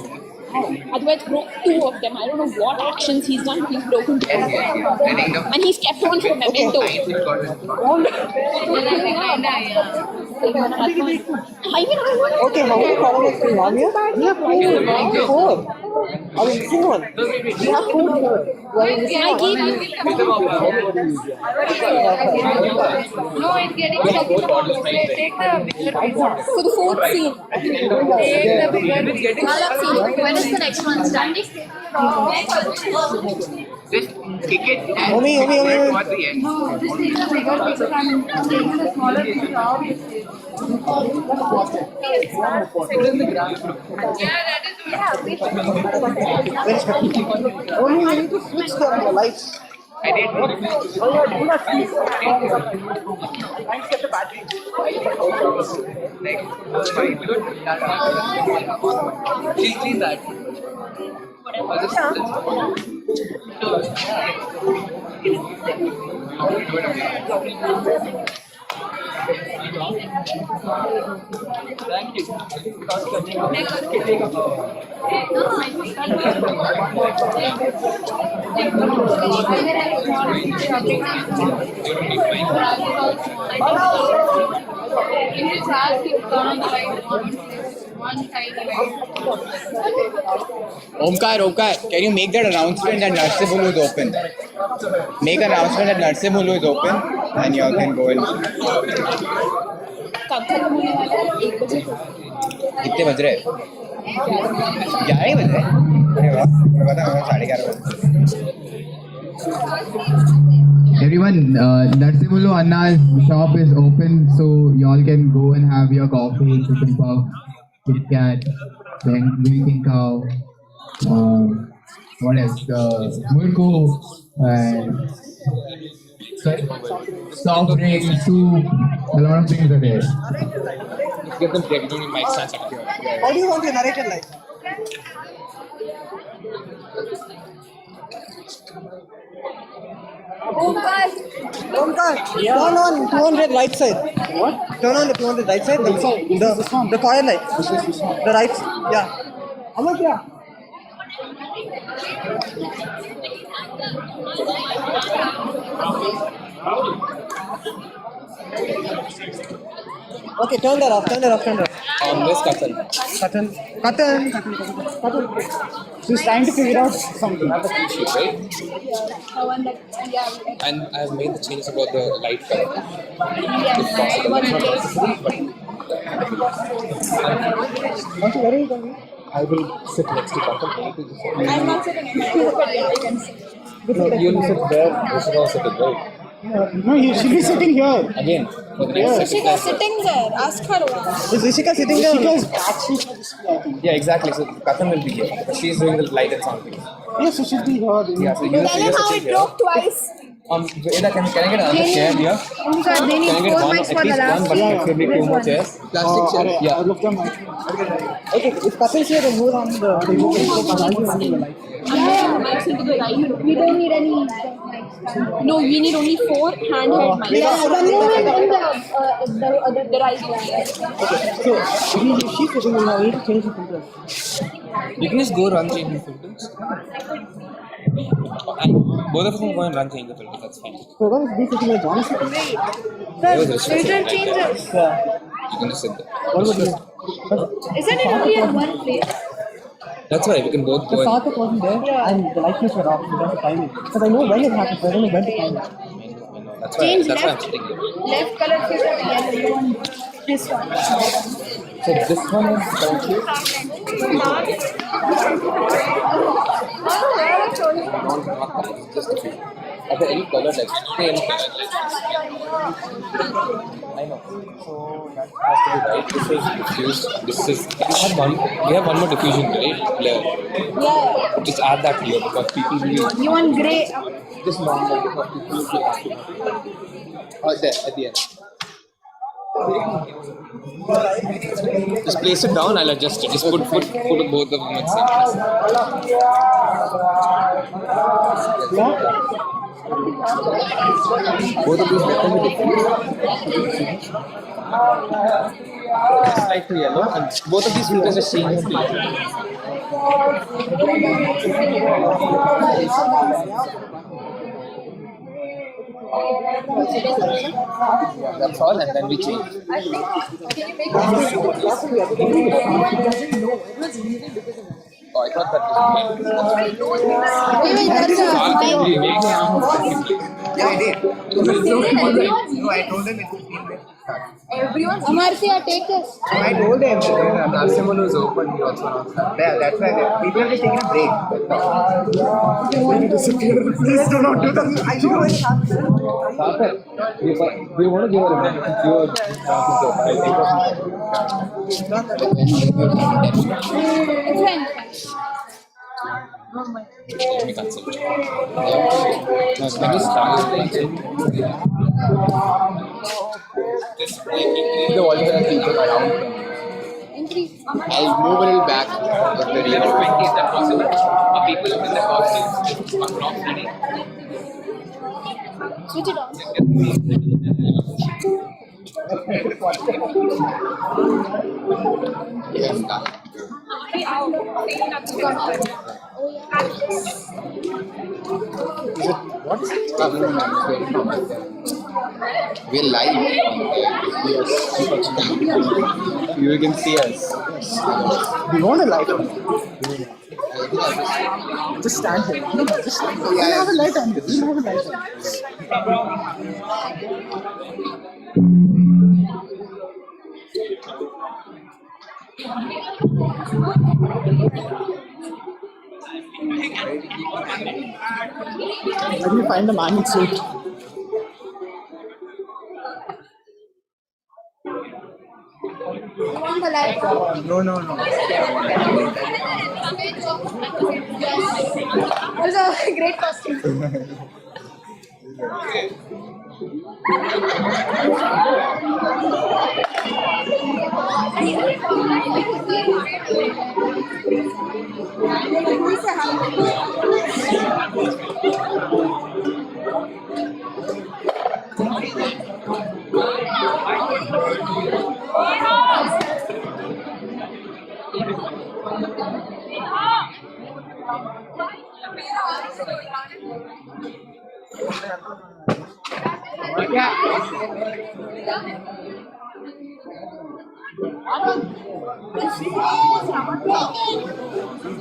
Otherwise, broke two of them. I don't know what actions he's done. He's broken two of them. I think the And he's kept one for memento. Okay, how many columns do you want here? We have four. Are we missing one? We have four here. Why are we missing one? No, it's getting take the bigger picture. For the fourth scene. Take the bigger picture. When is the next one starting? just kick it and Omi. towards the end. No, just take the bigger picture and take the smaller picture out. Only we need to switch the lights. I did. Like, fine, good. Clean that. Thank you. Omkar, can you make that announcement that Narsipulu is open? Make an announcement that Narsipulu is open and you all can go in. कितने बज रहे? 11 बज रहे? अरे वाह, मैं बता 11:30 बजे. Everyone, Narsimulu Anna's shop is open, so y'all can go and have your coffee, chicken puff, Kit Kat, then Milking Cow, what else? Murko, and soft drink, soup, a lot of things are there. Get them there, you don't need mic stands up here. How do you want your narrator like? Omkar, Turn on 200 right side. What? Turn on the 200 right side. The choir light. The right. Yeah. Amak, yeah. Okay, turn that off. Where's Katan? Cotton. She's trying to figure out something. Have a cue sheet, right? The one that, yeah, And I've made the changes about the light color. yes, I want to take. Where are you going? I will sit next to Katan. I'm not sitting in it, but yeah, I can sit. No, you'll sit there. You should all sit there. No, you should be sitting here. Again, for the next second. Rishika's sitting there. Ask her once. Is Rishika sitting there? Rishika's backseat for this thing. Yeah, exactly. So Katan will be here because she's doing the light and sound thing. Yes, she should be here. Yeah, so Tell him how it broke twice. Eda, can I get another chair here? Oh my god, they need Can I get 4 one, mics at for the least one, last but scene. preferably two more chairs? Plastic chair. Yeah. All of them. Okay, if Kapan is here, then hold on the table. Yeah, mics into the right. We don't need any mics. No, we need only 4 handheld mics. Yeah, the movement in the right one. So, if she's sitting in, I need to change the filters. You can just go run change the filters. And both of us can go and run change the filters, that's fine. So, what is this sitting in John sitting? There was a Filter right there. changes. You can just sit there. What would you? Isn't it only in one place? That's why we can both go The and... Sarthak wasn't there and the lightness were off, so that's the timing. Because I know when it happens, but I don't know when to time it. That's why, Change that's why I'm left. sitting here. Left color filter to yellow one. This one. So this one is currently... Just a few. Are there any color lights? Any color lights? I know. So that has to be right. This is diffused. This is... We have one more diffusion, right? Layer. Yeah. Just add that here because people will... You want grey? Just normal because people will be asking. There, at the end. Just place it down, I'll adjust it. Just put both of them at the same place. Both of these become diffused. Light to yellow, and both of these filters are change to yellow. That's all, and then we change. Oh, I thought that was Yeah, I did. No, I told them it would be there. Everyone. Amartya, take this. I told them that the Arsenal was open, we also announced that. Yeah, that's why people are just taking a break. Please do not do that. I know what happened. we want to give her a It's fine. Let me cancel it. Now, can you start the volume and keep it around. I'll move a little back. The real 20 is that possible? Are people in the costumes are not ready? Switch it on. Yes, done. What is it? We're live. Yes. You can see us. We want a light on. Just stand here. Just stand here. We have a light on. We have a light on. Let me find the man in suit. You want the light? No. It was a great costume.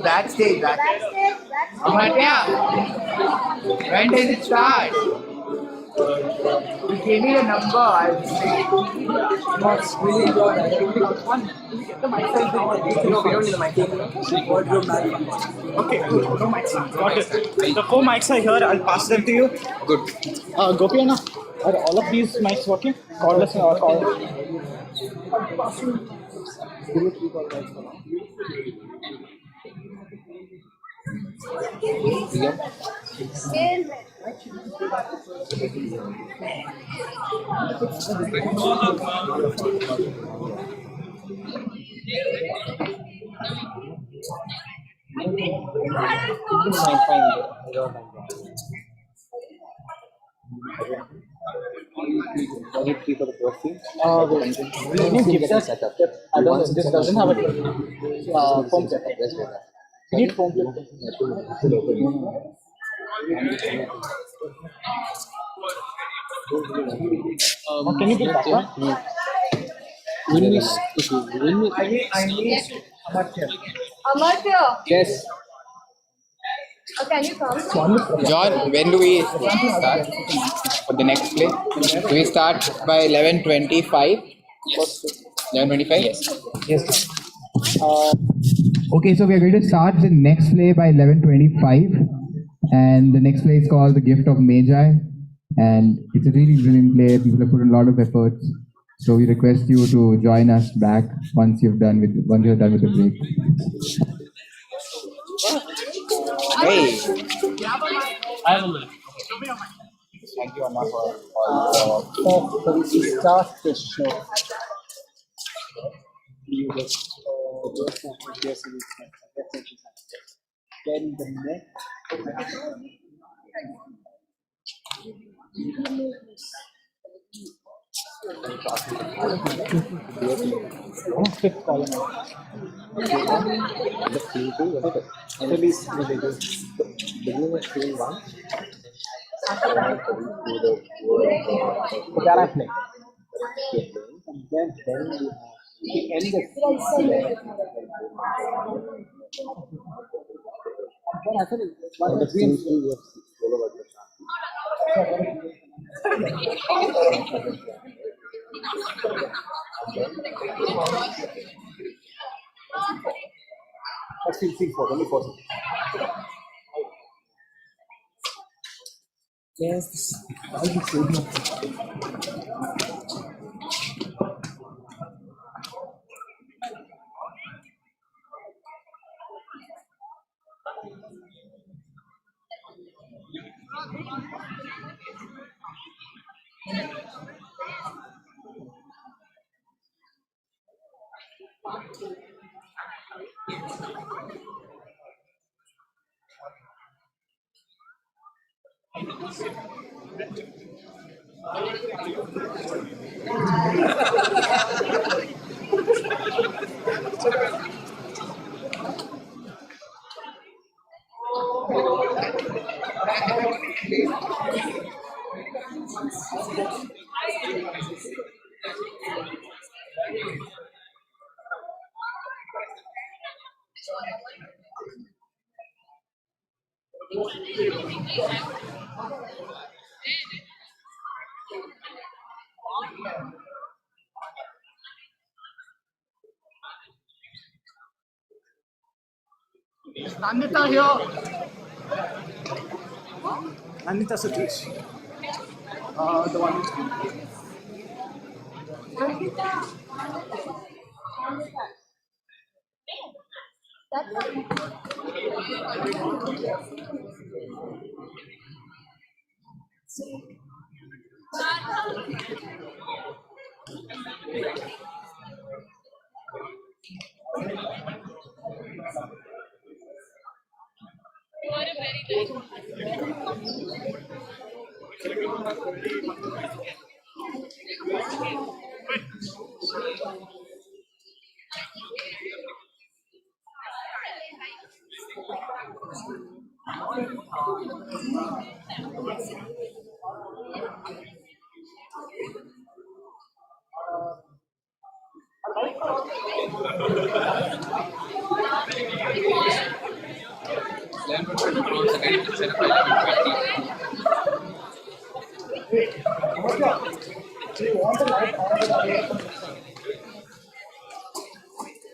Backstage. Amatya, when does it start? You gave me the number. I'll say. What's really enjoyed? I really got fun. The mic side thing. No, we don't need the mic. Wardrobe management. Okay, good. No mics. Got it. The 4 mics are here. I'll pass them to you. Good. Gopi Anna, are all of these mics working? Cordless or call? Give me 3 call mics for now. I need 3 for the first thing. We need gift set up. This doesn't have a foam set. We need foam set. Can you get that one? When we I need Amartya. Amartya, Yes. can you come? John, when do we start for the next play? Do we start by 11:25? 11:25? Yes. Okay, so we are going to start the next play by 11:25, and the next play is called The Gift of Magi, and it's a really brilliant play. People have put in a lot of efforts, so we request you to join us back once you're done with the break. Hey, I have a minute. thank you, Anna, for all So we start the show. You just then the next. Fifth column. The scene 2, release the beginning of scene 1. That I play. And then we have the end of scene. What happened is one of the scene 2 Let's see scene 4, only 4 seconds. Yes, I'll be saving Nandita here. Nandita Satish. The one who's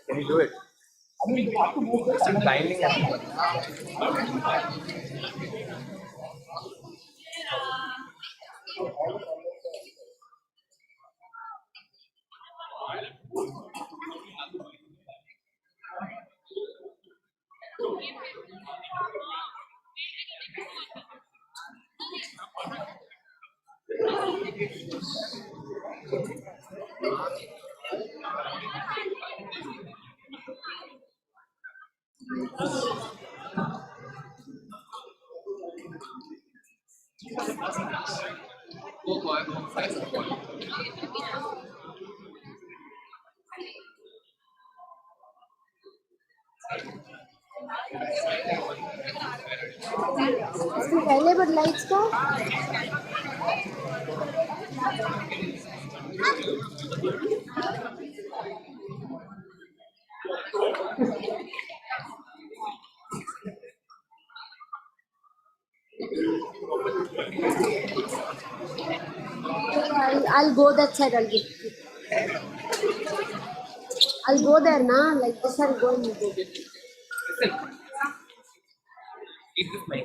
Can you do it? Still blinding. इससे पहले but lights का I'll go that side. I'll go there now. Like this, I'll go and go. Listen. Keep this mic.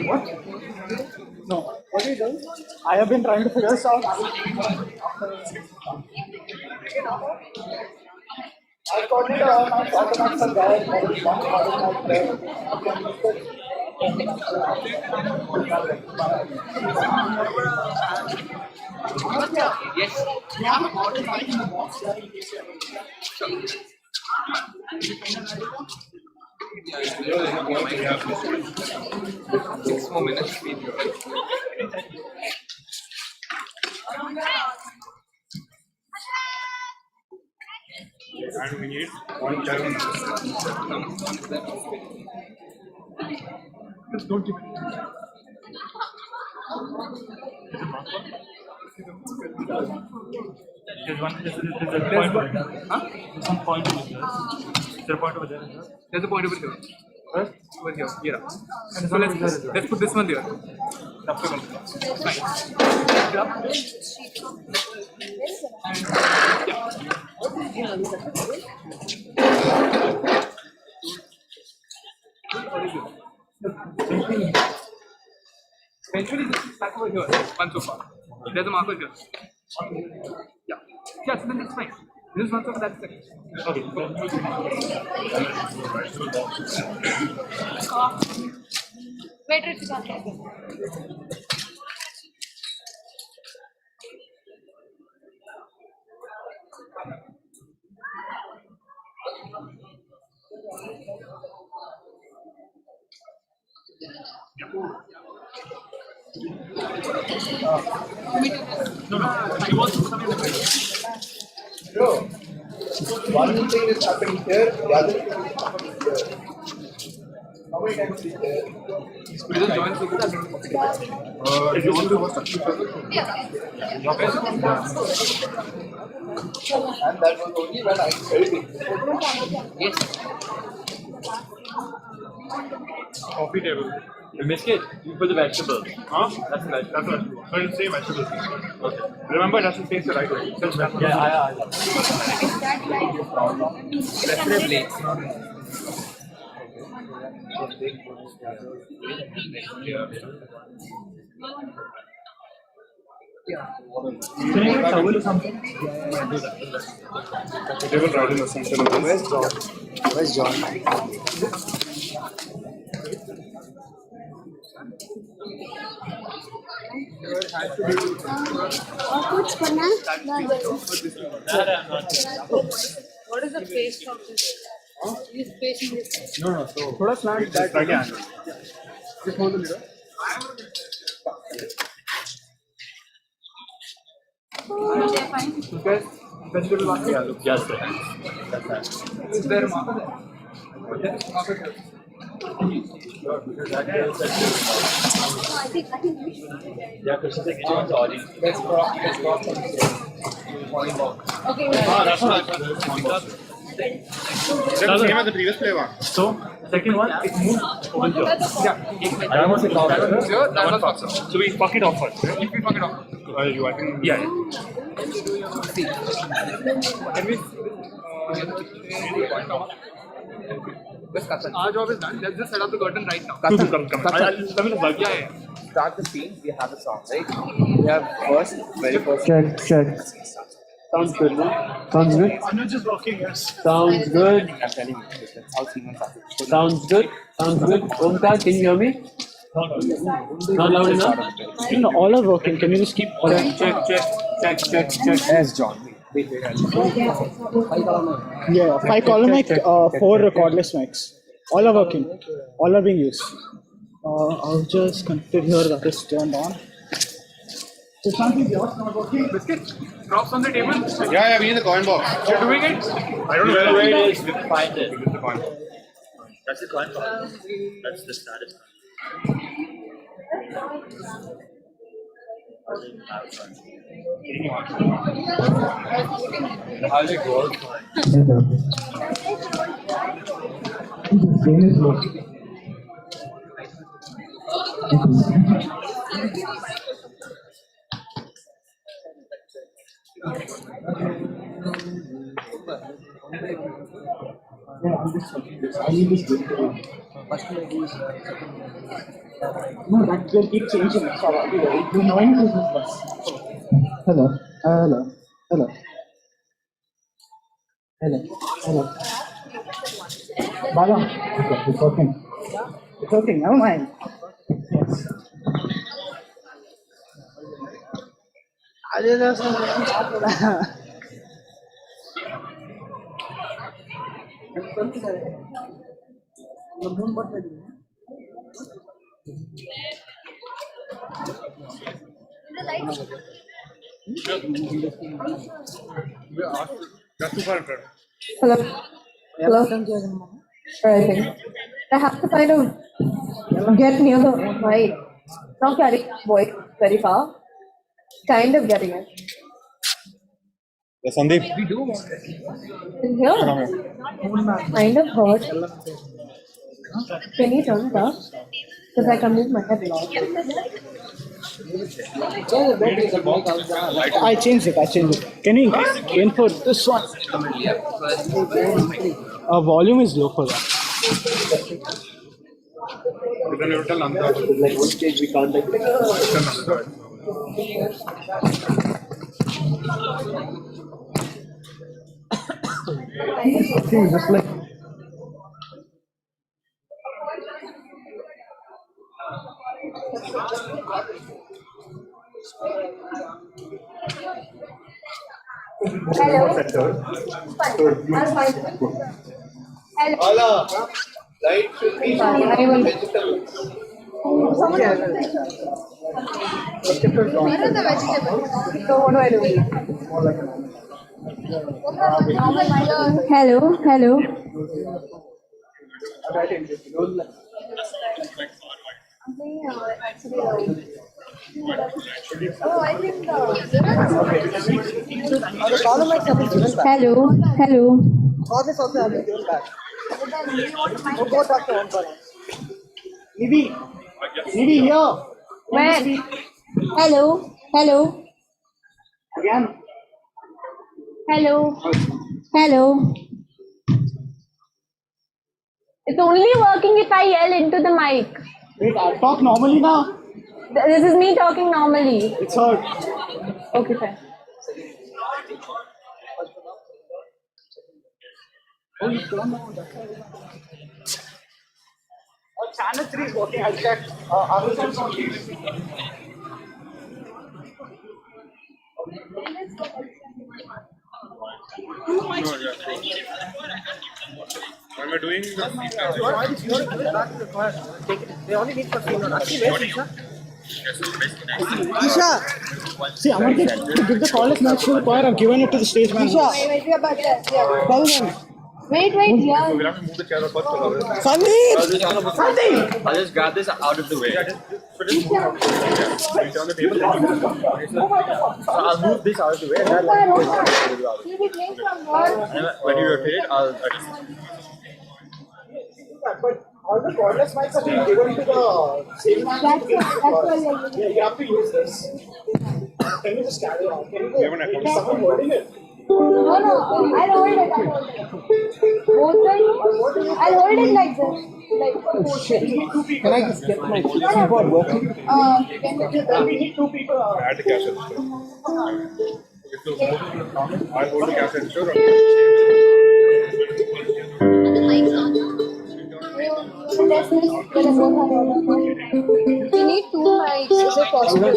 What? No. What are you doing? I have been trying to figure this out. I got it on my automatic guide. Yes. Yeah, 6 more minutes. And we need 1 gallon. Just don't keep it. There's one point over there. Huh? There's one point over there. Is there a point over there? There's a point over here. Where? Over here. Yeah. And So let's put this one there. Eventually, this is back over here. One so far. There's a marker here. Yeah. Yeah, so then it's fine. This is one so far, that's second. Okay. Wait, wait. He wants to come in the Bro, one thing is happening here, the other thing is happening here. How many times is there? Could you just join so good? if you want to watch And that was only when I felt it. Yes. coffee table. You missed it. You put the vegetables. Huh? That's nice. That's what. So it'll say vegetables. Okay. Remember, it has to face the right way. It says vegetables. Yeah. Preferably. Can you get a towel or something? They will write in the section. Where's John? Where's John? कुछ करना What is the pace of this? Is pacing this? थोड़ा slant that. Just hold the mirror. Okay, fine. Okay. Vegetable basket. Yeah, look, just there. Is there a marker there? Yes, marker there. I think we should. Yeah, Krishna, take it on the audience. Let's cross from the morning walk. Okay, That's right. Same as the previous play one. So, second one, it moves over here. Yeah. I don't want to talk. That one here, that one So we fuck it off first. If we fuck it off. You, I think. Yeah. Can we Let's cut that. Our job is done. Let's just set up the curtain right now. Come. I'll Yeah. Start the scene, we have a song, right? We have very first. Check. Sounds good, no? Sounds good? Anuj is rocking, yes. Sounds good. I'm telling you, that's how scene starts. Sounds good. Omkar, can you hear me? Not loud enough? No, all are working. Can you just keep all Check. Yes, John. Yeah, 5 column mic, 4 cordless mics. All are working. All are being used. I'll just connect it here. That is turned on. Biscuit, drops on the table. Yeah, we need the coin box. You're doing it? I don't know where it is. We can find it. That's the coin box. That's the status. How's it go? No, that will keep changing. You're knowing this is bus. Hello. Bala. Okay, it's working. It's working, never mind. Yes. That's too far in front. Hello. Alright. I have to kind of get near the mic. Not carrying voice very far. Kind of getting it. Yes, Sandeep. In here? Kind of hurt. Can you turn it up? Because I can move my head a lot. I changed it. Can you gain for this one? Volume is low for that. Like one stage we can't like. Just like. Hello. I'll find it. Hello. Right should be Someone. Yeah. Where are the vegetables? So what do I do? Hello. Oh, I think Hello. All this also have been given back. Go talk to Omkar. Nivi here. Where? Hello. Again. Hello. It's only working if I yell into the mic. Wait, I'll talk normally now. This is me talking normally. It's heard. Okay, fine. Channel 3 is working. I'll check. Other channels on When we're doing the They only need for Isha. Isha! See, I'm not to give the cordless match to the choir. I've given it to the stage man. Wait, we are back there. Yeah. Wait, yeah. So we'll have to move the chair first. Sandeep! I'll just grab this out of the way. Yeah, just put it out. You turn the table. So I'll move this out of the way and then You'll be playing from what? when you rotate it, I'll adjust. But all the cordless mics are being given to the same man. That's what Yeah, you have to use this. Can you just carry on? Can you go? Is someone holding it? No, I'll hold it. Both sides? I'll hold it like this. Can I just get my keyboard working? We need two people. Add the cash register. I'll hold the cash register. We need two mics. Is it possible?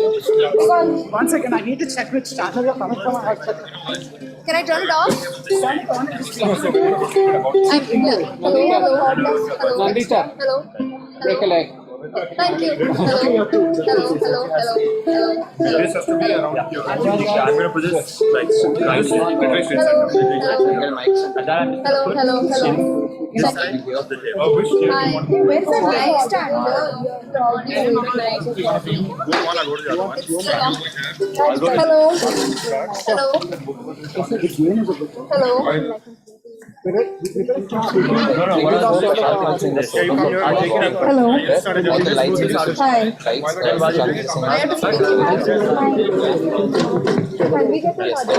Because One second, I need to check which channel you're coming from. I have to check. can I turn it off? Turn it on. Hello. Hello. Break a leg. Thank you. Hello. This has to be around here. I'm going to put this like right here. Hello. This side of the table. Which chair do you want? Where's the mic stand? Go to one, I'll go to the other one. Hello. No, what Hello. Hi. Can we get another?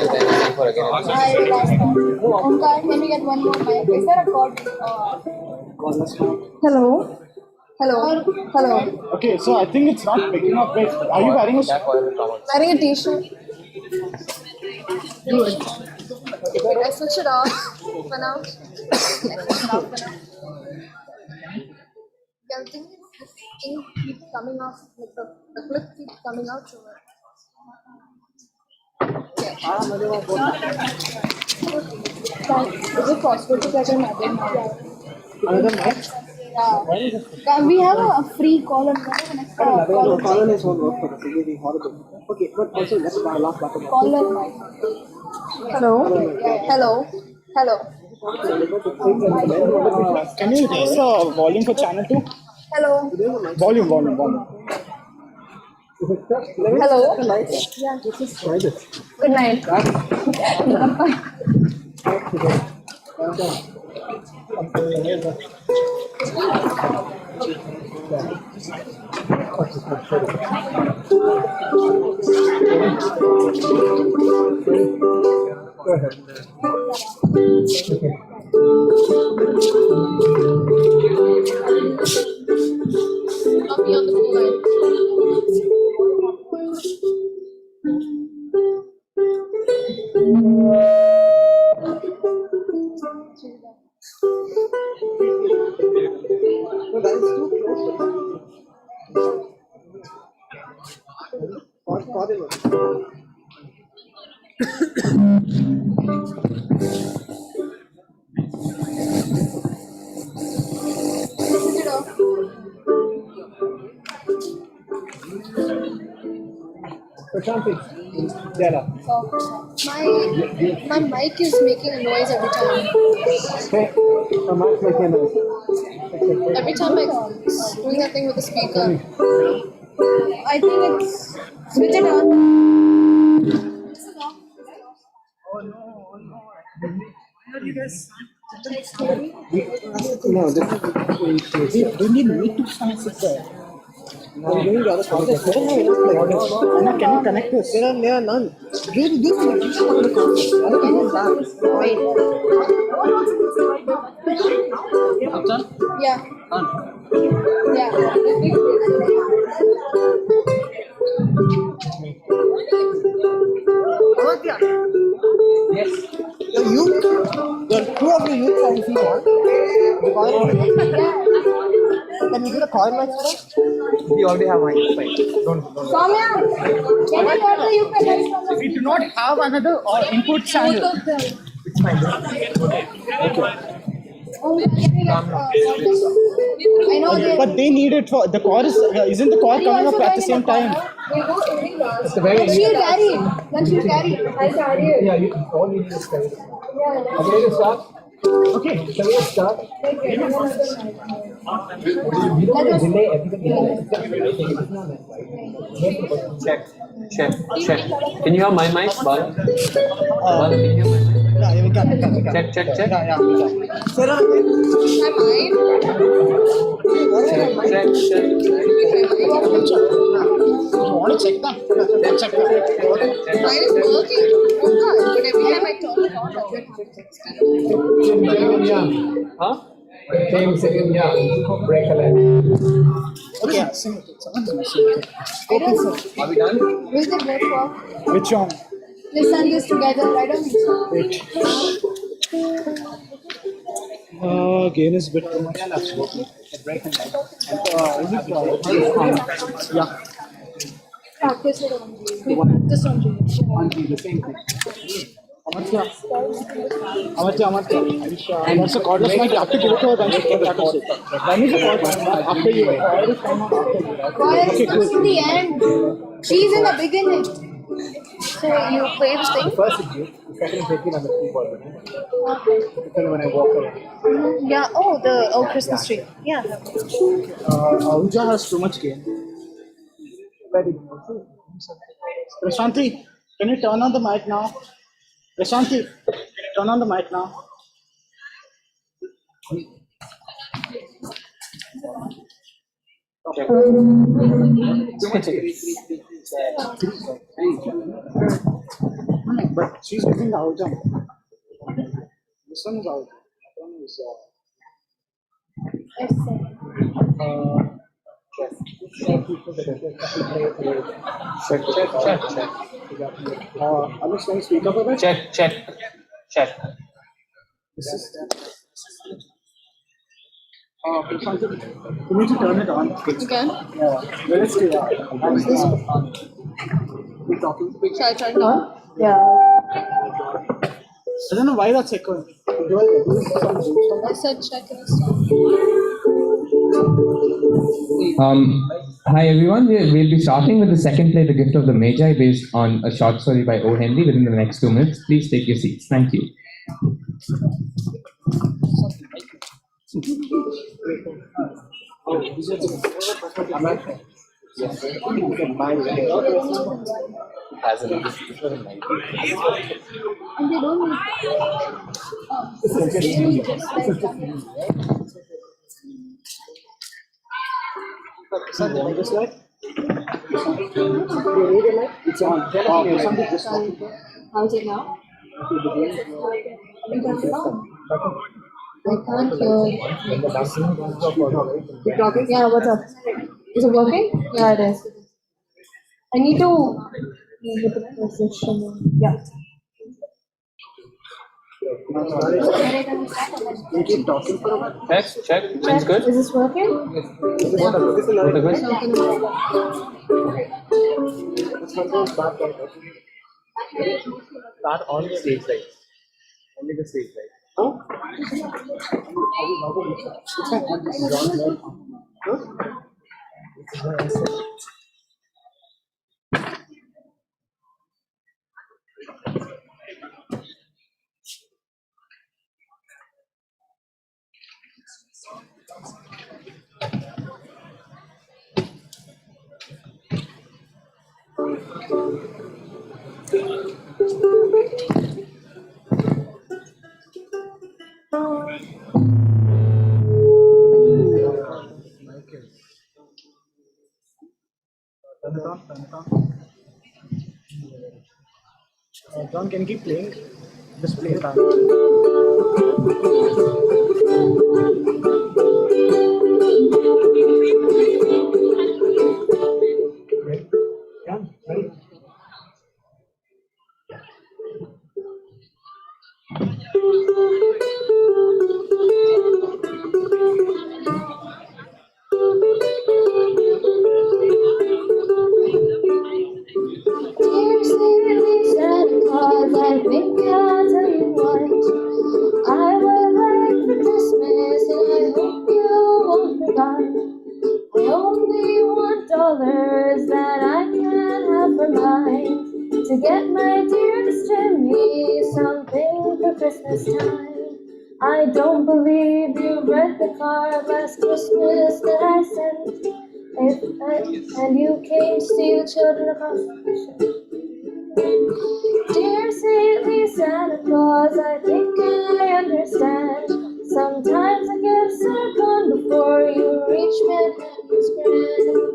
Can we get one more mic? Is there a cord? Hello. Okay, so I think it's not picking up. Wait, are you wearing a Wearing a t-shirt. Good. Wait, I switch it off for now. Yeah, the thing is, this thing keeps coming off, like the clip keeps coming out. So is it possible to get another mic? Yeah. We have a free call and Colin is on work for us. It's really horrible. Okay, but also that's my last button. Caller mic. Hello. Can you raise the volume for channel 2? Hello. Volume. Hello. Yeah, just try this. Good night. Go ahead. I'll be on the phone line. No, that is too close. My mic is making a noise every time. Okay, the mic making a noise. Every time I doing that thing with the speaker. I think it's switch it on. No, this is We need to stand sit there. I'm doing the other side. Can you connect this? There are none. Wait. Yeah. Yes. The youth, the two of the youth are if you want. Can you do the call mic for us? We already have mine. It's fine. Don't. Soumya, can I order you pennies from the We do not have another input channel. both of them? It's fine. I know they. But they need it for the core. Isn't the core coming up at the same time? It's a very. Then she'll carry it. Then she'll carry it. I'll carry it. Yeah, you all you need is carry. Yeah. Okay, let's start. Okay. Shall we start? Okay. We don't delay everything. Check. Can you hear my mic, Bala? Bala, can you hear my mic? Yeah, we can. Check. Yeah. My mind. Check. You want to check that? Check that. Mine is working. Oh God! But every time I turn it on, that's it. Huh? Same, yeah. Break a leg. Okay. Okay, sir. Are we done? Will they both work? Which one? This and this together. I don't think so. Wait. Gain is a bit too much. Absolutely. Break and yeah. Practice it on G. We practice on G. On G, the same thing. Amartya. That's a cordless mic. You have to give it to her. Then she can practice it. When is the cordless mic? After you. Chorus is in the end. She's in the beginning. So you play the thing? First is you, the second is taking on the keyboard. Depending when I walk around. Yeah. Oh, Christmas tree. Yeah. Uja has too much gain. Prashanti, can you turn on the mic now? Prashanti, turn on the mic now. But she's using the out jump. This one is out. That one is check. Alex, can you speak up a bit? Check. This is Prashanti, you need to turn it on. Okay. Yeah. Let's do that. Keep talking. Shall I turn it on? Yeah. I don't know why that's echoing. I said check it. Hi everyone, we'll be starting with the second play, The Gift of the Magi, based on a short story by O. Henry within the next 2 minutes. Please take your seats. Thank you. And they don't This light? It's on. How's it now? I can't hear. Keep talking. Yeah, what's up? Is it working? Yeah, it is. I need to get the position. Yeah. You keep talking for a while. Check. It's good. Is this working? Start on the stage light. Only the stage light. Huh? Turn it on. John, can you keep playing? Just play it out. Ready? Christmas time. I don't believe you read the card last Christmas that I sent. And you came to see the children across the ocean. Dear saintly Santa Claus, I think I understand. Sometimes the gifts are gone before you reach Manhattan's Grand.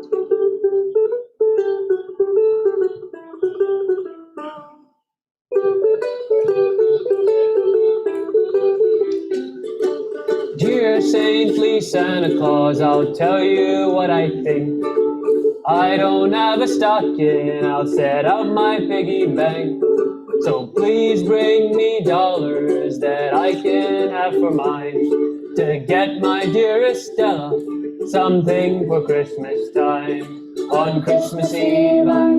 Dear saintly Santa Claus, I'll tell you what I think. I don't have a stocking, I'll set up my piggy bank. So please bring me dollars that I can have for mine, to get my dearest Stella something for Christmas time. On Christmas Eve I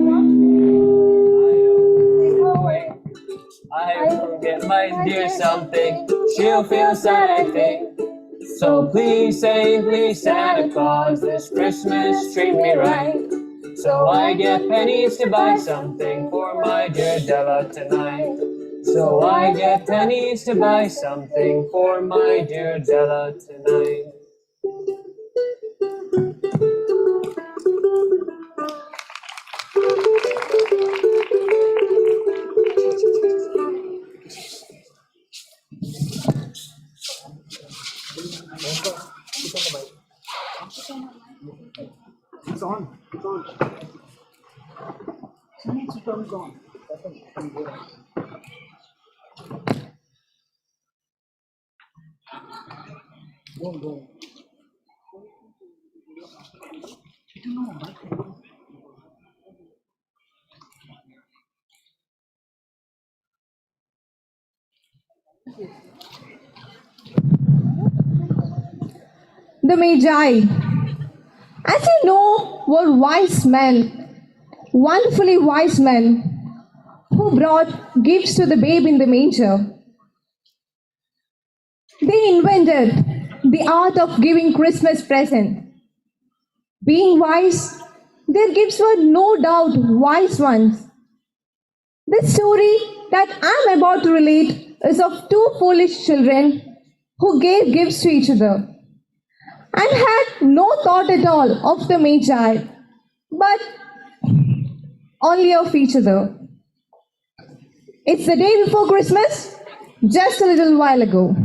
will get my dear something, she'll feel sad I think. So please, saintly Santa Claus, this Christmas treat me right. So I get pennies to buy something for my dear Della tonight. So I get pennies to buy something for my dear Della tonight. It's on. It's on. You need to turn it on. Go. The Magi, as you know, were wise men, wonderfully wise men, who brought gifts to the babe in the manger. They invented the art of giving Christmas present. Being wise, their gifts were no doubt wise ones. This story that I'm about to relate is of two foolish children who gave gifts to each other and had no thought at all of the Magi, but only of each other. It's the day before Christmas, just a little while ago.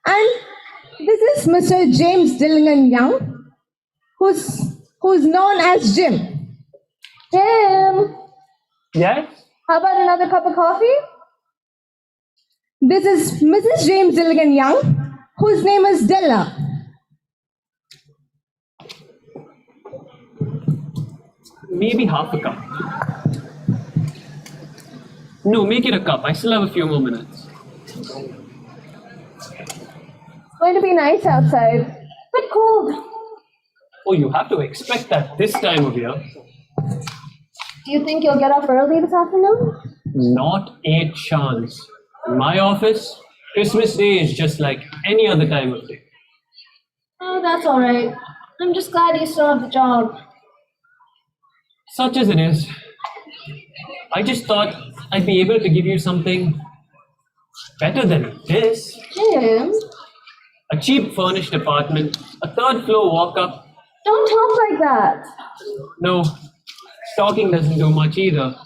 And this is Mr. James Dillingham Young, who's known as Jim. Jim! Yes? How about another cup of coffee? This is Mrs. James Dillingham Young, whose name is Della. Maybe half a cup. No, make it a cup. I still have a few more minutes. It's going to be nice outside, but cold. Oh, you have to expect that this time of year. Do you think you'll get off early this afternoon? Not a chance. In my office, Christmas Day is just like any other time of day. Oh, that's all right. I'm just glad you still have the job. Such as it is. I just thought I'd be able to give you something better than this. Jim? A cheap furnished apartment, a third floor walk-up. Don't talk like that. No, talking doesn't do much either.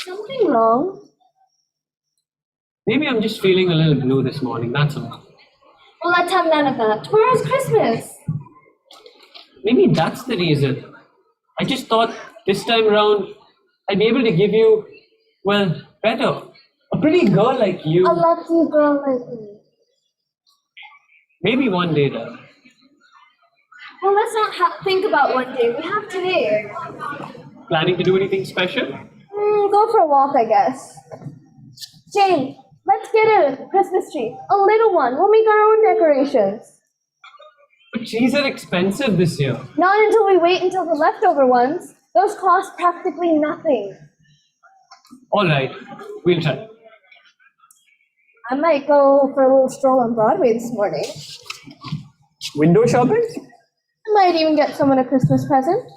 Something wrong? Maybe I'm just feeling a little blue this morning, that's all. Well, let's have none of that. Tomorrow's Christmas. Maybe that's the reason. I just thought this time around I'd be able to give you, well, better. A pretty girl like you. A lucky girl like me. Maybe one day, then. Well, let's not think about one day. We have today. Planning to do anything special? Go for a walk, I guess. Jane, let's get a Christmas tree. A little one. We'll make our own decorations. But trees are expensive this year. Not until we wait until the leftover ones. Those cost practically nothing. All right, we'll try. I might go for a little stroll on Broadway this morning. Window shopping? I might even get someone a Christmas present.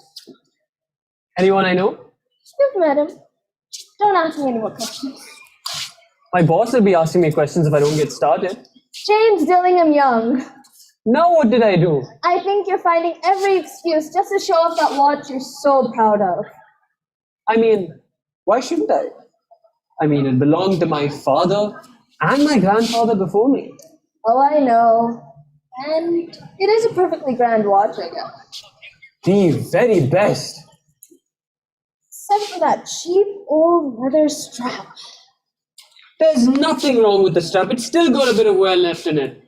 Anyone I know? You've met him. Don't ask me any more questions. My boss will be asking me questions if I don't get started. James Dillingham Young. Now what did I do? I think you're finding every excuse just to show off that watch you're so proud of. I mean, why shouldn't I? I mean, it belonged to my father and my grandfather before me. Oh, I know. And it is a perfectly grand watch, I guess. The very best. Except for that cheap old leather strap. There's nothing wrong with the strap. It's still got a bit of wear left in it.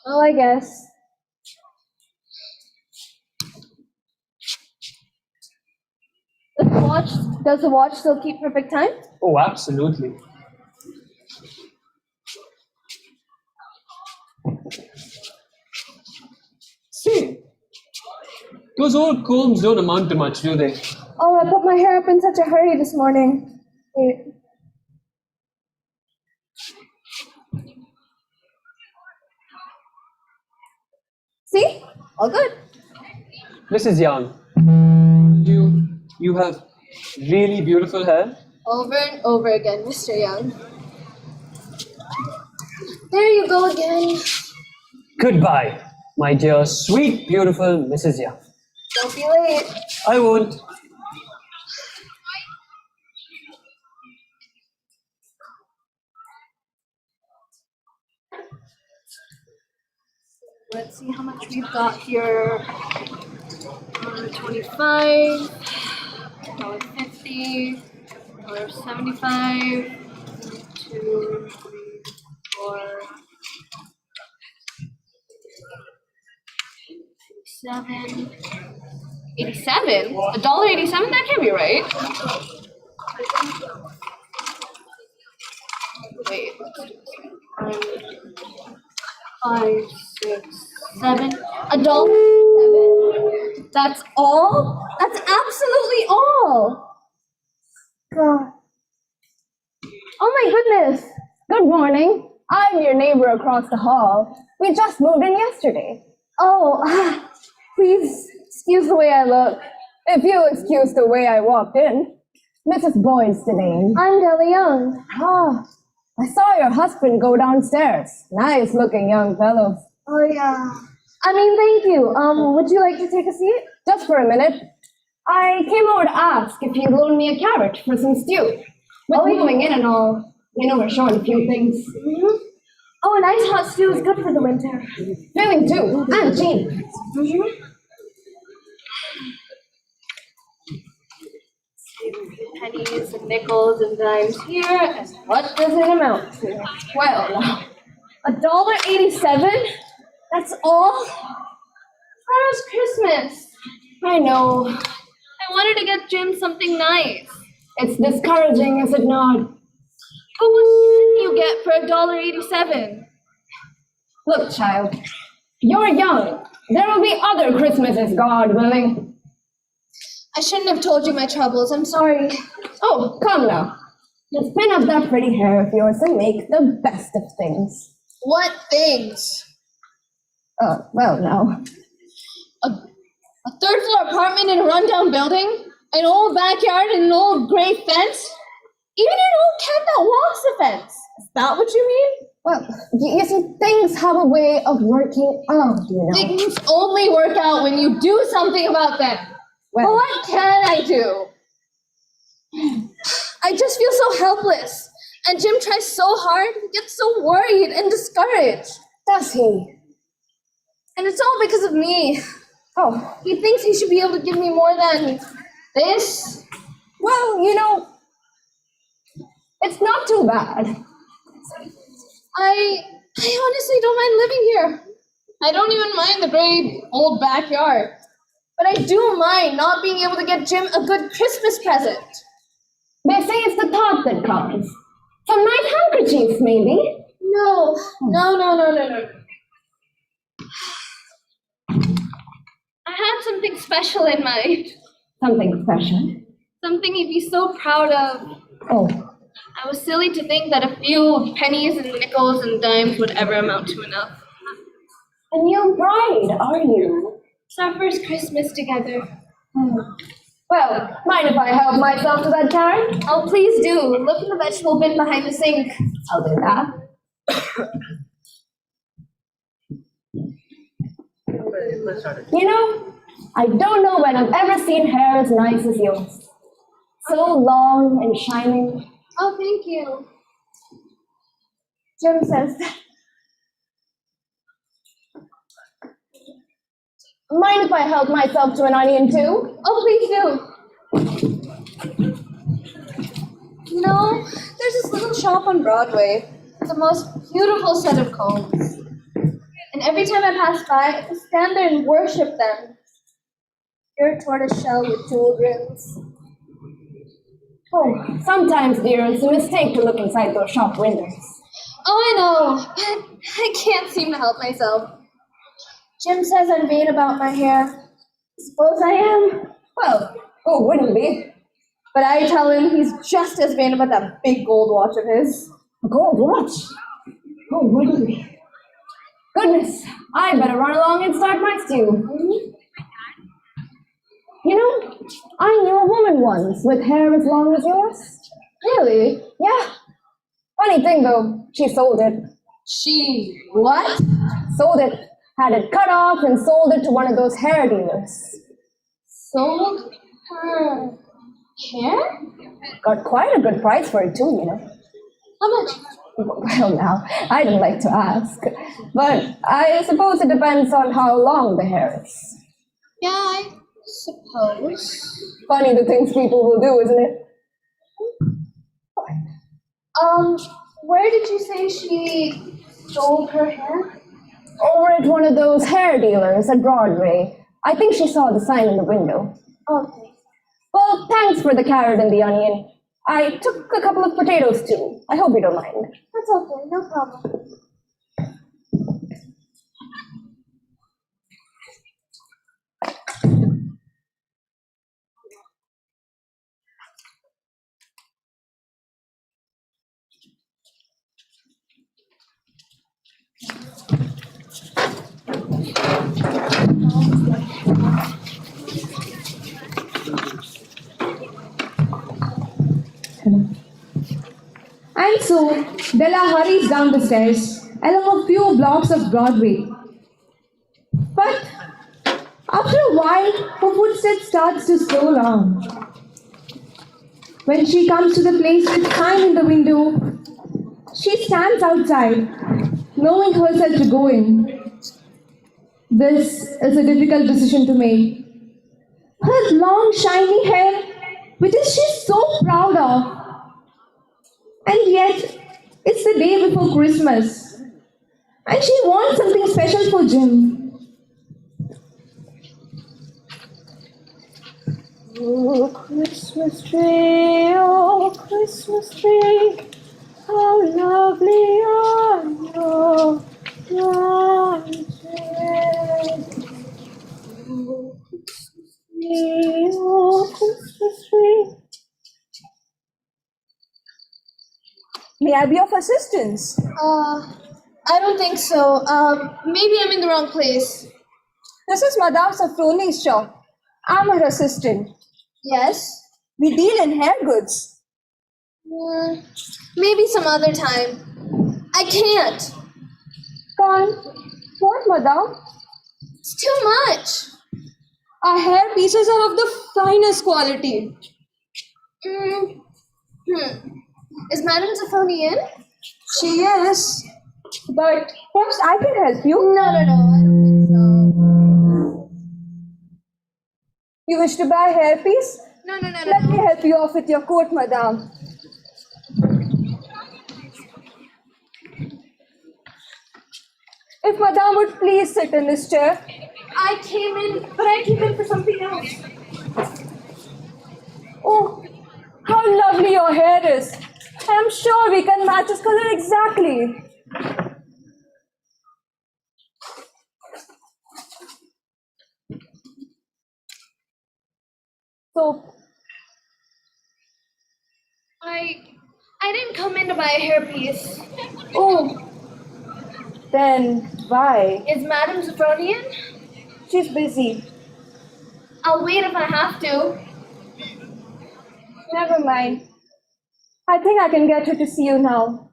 Oh, I guess. Does the watch still keep perfect time? Oh, absolutely. See, those old combs don't amount to much, do they? Oh, I put my hair up in such a hurry this morning. Wait. See? All good. Mrs. Young, you have really beautiful hair. Over and over again, Mr. Young. There you go again. Goodbye, my dear, sweet, beautiful Mrs. Young. Don't be late. I won't. Let's see how much we've got here. $25, $1.50, $1.75, 2, 3, 4, 87. 87? $1.87? That can't be right. Wait, let's do this. 5, 6, 7. $1.07? That's all? That's absolutely all. God. Oh my goodness. Good morning. I'm your neighbor across the hall. We just moved in yesterday. Oh, please excuse the way I look. If you'll excuse the way I walked in. Mrs. Boyd's the name. I'm Della Young. Ah, I saw your husband go downstairs. Nice looking young fellow. Oh yeah. I mean, thank you. Would you like to take a seat? Just for a minute. I came over to ask if you'd loan me a carrot for some stew. With moving in and all, we're short a few things. Mm-hmm. Oh, a nice hot stew is good for the winter. Filling too, and cheap. Mm-hmm. Pennies and nickels and dimes here, and what does it amount to? Well, now, $1.87? That's all? Tomorrow's Christmas. I know. I wanted to get Jim something nice. It's discouraging, is it not? But what can you get for $1.87? Look, child, you're young. There will be other Christmases, God willing. I shouldn't have told you my troubles. I'm sorry. Oh, come now. Just pin up that pretty hair of yours and make the best of things. What things? Well, now. A third-floor apartment in a rundown building? An old backyard and an old gray fence? Even an old cat that walks the fence. Is that what you mean? Well, you see, things have a way of working out, Things only work out when you do something about them. Well, what can I do? I just feel so helpless. And Jim tries so hard, he gets so worried and discouraged. Does he? And it's all because of me. Oh. He thinks he should be able to give me more than this. Well, it's not too bad. I honestly don't mind living here. I don't even mind the gray old backyard. But I do mind not being able to get Jim a good Christmas present. They say it's the thought that counts. Some nice handkerchiefs, maybe? No. I had something special in mind. Something special? Something he'd be so proud of. Oh. I was silly to think that a few pennies and nickels and dimes would ever amount to enough. A new bride, are you? It's our first Christmas together. Well, mind if I help myself to that carrot? Oh, please do. Look in the vegetable bin behind the sink. I'll do that. You know, I don't know when I've ever seen hair as nice as yours. So long and shining. Oh, thank you. Jim says that. Mind if I help myself to an onion too? Oh, please do. You know, there's this little shop on Broadway with the most beautiful set of combs. And every time I pass by, I just stand there and worship them. Pure tortoise shell with jewel rings. Oh, sometimes, dear, it's a mistake to look inside those shop windows. Oh, I know, but I can't seem to help myself. Jim says I'm vain about my hair. Suppose I am. Well, who wouldn't be? But I tell him he's just as vain about that big gold watch of his. A gold watch? Oh, wouldn't be? Goodness, I better run along and start my stew. You know, I knew a woman once with hair as long as yours. Really? Yeah. Funny thing though, she sold it. She what? Sold it. Had it cut off and sold it to one of those hair dealers. Sold her hair? Got quite a good price for it too, you know. How much? Well, now, I don't like to ask, but I suppose it depends on how long the hair is. Yeah, I suppose. Funny the things people will do, isn't it? Where did you say she sold her hair? Over at one of those hair dealers at Broadway. I think she saw the sign in the window. Okay. Well, thanks for the carrot and the onion. I took a couple of potatoes too. I hope you don't mind. That's okay, no problem. And so, Della hurries down the stairs along a few blocks of Broadway. But after a while, her footsteps starts to slow down. When she comes to the place with sign in the window, she stands outside, knowing herself to go in. This is a difficult decision to make. Her long, shiny hair, which is she's so proud of. And yet, it's the day before Christmas. And she wants something special for Jim. Oh, Christmas tree, how lovely are your branches. Oh, Christmas tree. May I be of assistance? I don't think so. Maybe I'm in the wrong place. This is Madame Safroni's shop. I'm her assistant. Yes? We deal in hair goods. Maybe some other time. I can't. Can't? What, Madame? It's too much. Our hair pieces are of the finest quality. Is Madame Zafoni in? She is. But perhaps I can help you. No, I don't think so. You wish to buy a hairpiece? No. Let me help you off with your coat, Madame. If Madame would please sit in this chair. I came in for something else. Oh, how lovely your hair is. I'm sure we can match this color exactly. So, I didn't come in to buy a hairpiece. Oh, then why? Is Madame Zafroni in? She's busy. I'll wait if I have to. Never mind. I think I can get her to see you now.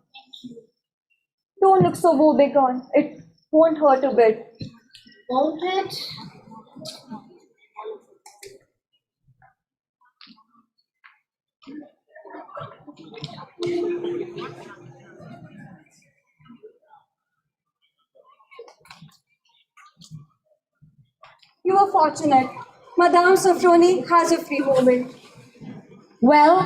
Don't look so woebegone. It won't hurt a bit. Won't it? You were fortunate. Madame Sofroni has a free moment. Well,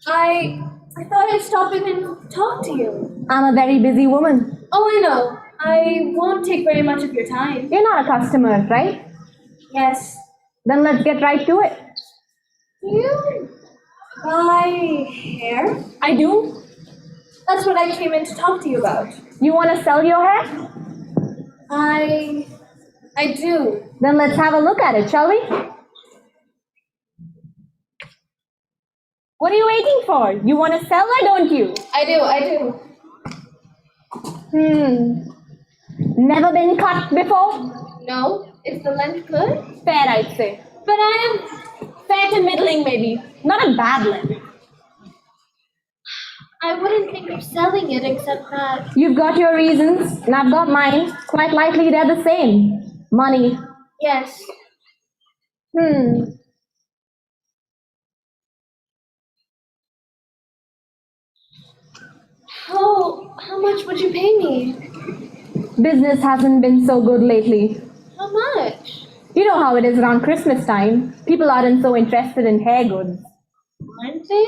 I thought I'd stop in and talk to you. I'm a very busy woman. Oh, I know. I won't take very much of your time. You're not a customer, right? Yes. Then let's get right to it. You buy hair? I do. That's what I came in to talk to you about. You want to sell your hair? I do. Then let's have a look at it, shall we? What are you waiting for? You want to sell or don't you? I do. Never been cut before? No? Is the length good? Fair, I'd say. But I am Fair to middling, maybe. Not a bad length. I wouldn't think of selling it except that... You've got your reasons, and I've got mine. Quite likely they're the same. Money. Yes. How much would you pay me? Business hasn't been so good lately. How much? You know how it is around Christmas time. People aren't so interested in hair goods. Aren't they?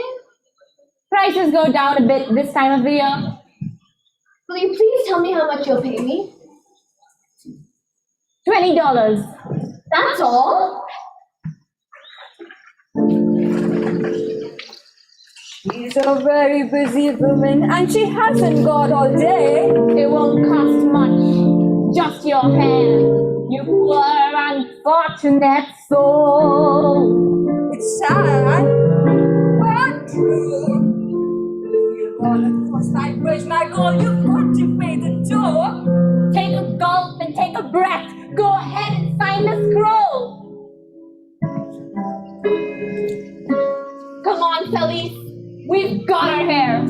Prices go down a bit this time of the year. Will you please tell me how much you'll pay me? $20. That's all? She's a very busy woman and she hasn't got all day. It won't cost much, just your hand. You poor unfortunate soul. It's sad, but true. You're gonna cross my bridge, my girl. You've got to pay the toll. Take a gulp and take a breath. Go ahead and sign the scroll. Come on, Felice. We've got our hair.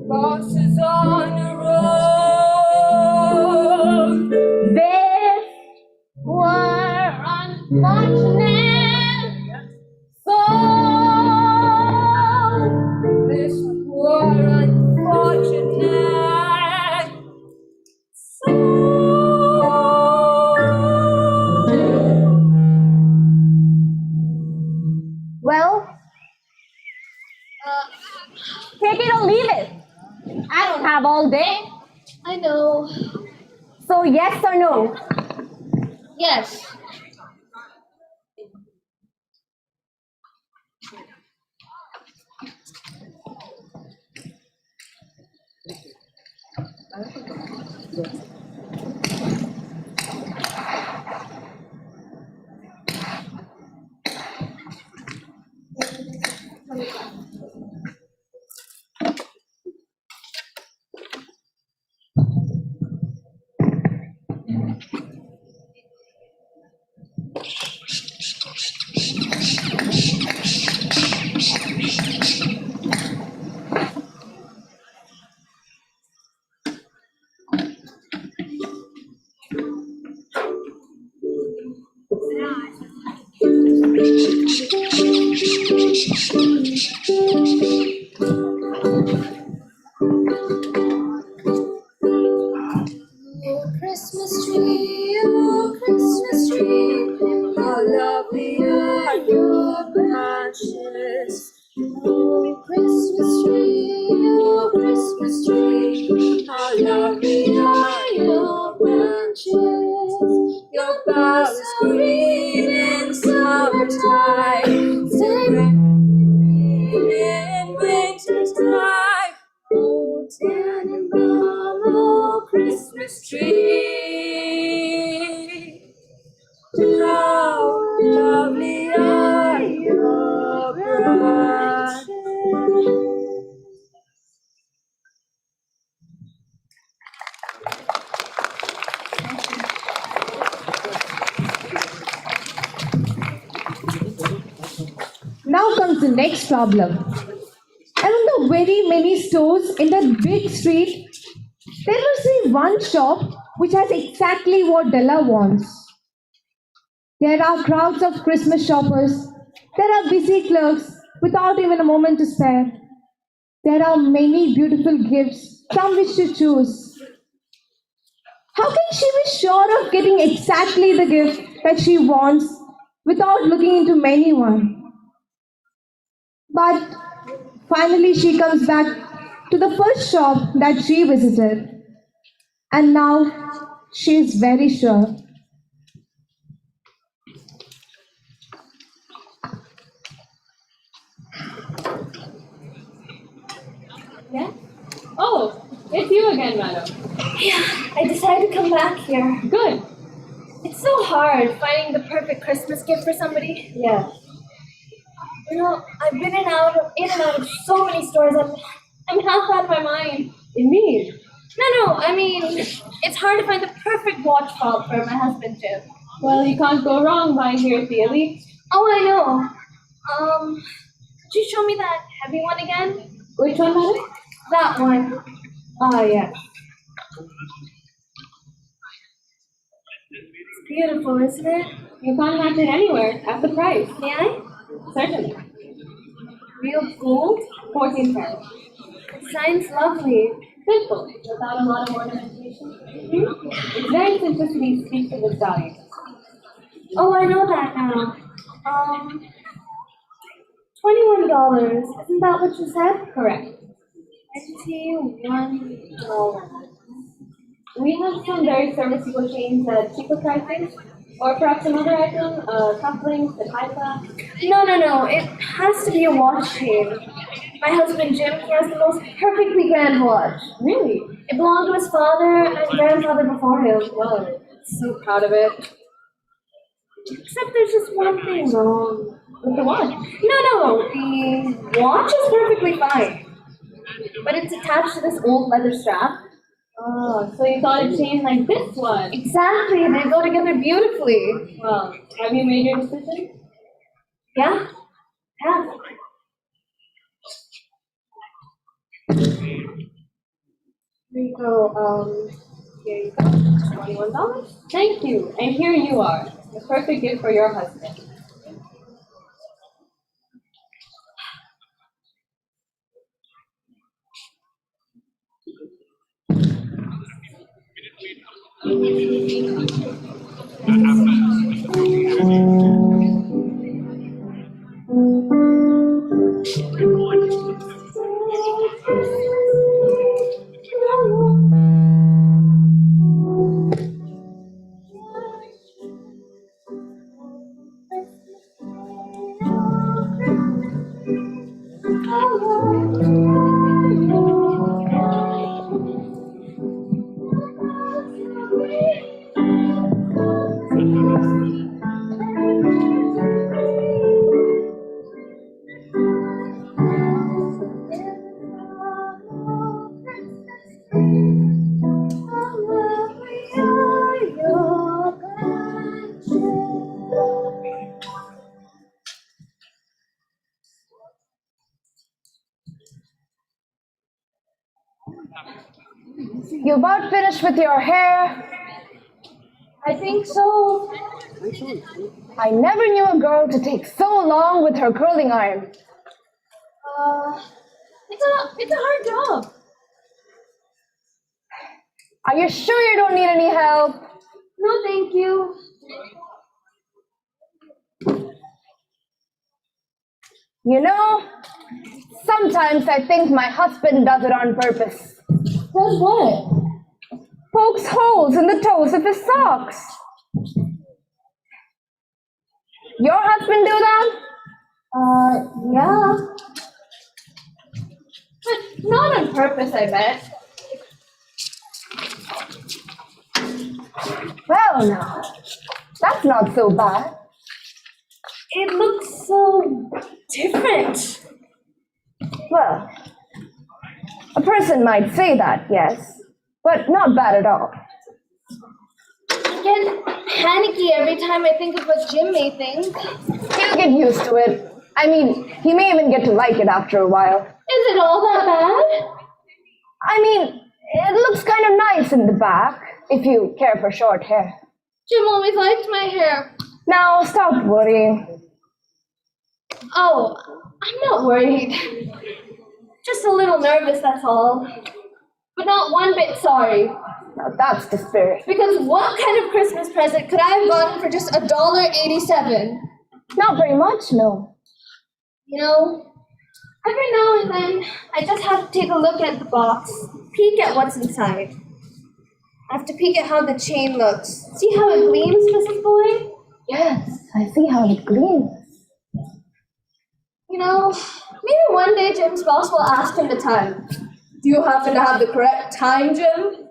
Bosses on the road. This were unfortunate soul. This were unfortunate Well, take it or leave it. I don't have all day. I know. So yes or no? Yes. Oh, Christmas tree, how lovely are your branches. Oh, Christmas tree, how lovely are your branches. Your boughs green in summertime, stay green in winter's time. Oh, Tannenbaum, oh, Christmas tree. How lovely are your branches. Now the next problem. Among the very many stores in that big street, there must be one shop which has exactly what Della wants. There are crowds of Christmas shoppers. There are busy clerks without even a moment to spare. There are many beautiful gifts from which to choose. How can she be sure of getting exactly the gift that she wants without looking into many ones? But finally she comes back to the first shop that she visited. And now she is very sure. Yeah? Oh, it's you again, madam. Yeah, I decided to come back here. Good. It's so hard finding the perfect Christmas gift for somebody. Yeah. You know, I've been in and out of so many stores. I'm half out of my mind. Indeed. No, I mean, it's hard to find the perfect watch fob for my husband, Jim. Well, you can't go wrong buying here at the Elite. Oh, I know. Could you show me that heavy one again? Which one, madam? That one. Ah, yes. It's beautiful, isn't it? You can't match it anywhere at the price. May I? Certainly. Real gold? 14 pounds. The design's lovely. Simple, without a lot of ornamentation. Its very simplicity speaks of its value. Oh, I know that now. $21. Isn't that what you said? Correct. $21. We have some very serviceable chains at cheaper prices, or perhaps another item, cufflinks at high class. No. It has to be a watch chain. My husband Jim, he has the most perfectly grand watch. Really? It belonged to his father and grandfather before him. Well, so proud of it. Except there's just one thing wrong. With the watch? No. The watch is perfectly fine. But it's attached to this old leather strap. Oh, so you thought a chain like this one? Exactly. They go together beautifully. Well, have you made your decision? Yeah. Here you go, $21. Thank you, and here you are, the perfect gift for your husband. You about finished with your hair? I think so. I never knew a girl to take so long with her curling iron. It's a hard job. Are you sure you don't need any help? No, thank you. You know, sometimes I think my husband does it on purpose. Does what? Pokes holes in the toes of his socks. Your husband do that? Yeah. But not on purpose, I bet. Well, now, that's not so bad. It looks so different. Well, a person might say that, yes, but not bad at all. I get panicky every time I think of what Jim may think. He'll get used to it. I mean, he may even get to like it after a while. Is it all that bad? I mean, it looks kind of nice in the back, if you care for short hair. Jim always liked my hair. Now, stop worrying. Oh, I'm not worried. Just a little nervous, that's all. But not one bit sorry. Now, that's the spirit. Because what kind of Christmas present could I have gotten for just $1.87? Not very much, no. You know, every now and then, I just have to take a look at the box, peek at what's inside. I have to peek at how the chain looks. See how it gleams, Mrs. Boyd? Yes, I see how it gleams. You know, maybe one day Jim's boss will ask him the time. Do you happen to have the correct time, Jim?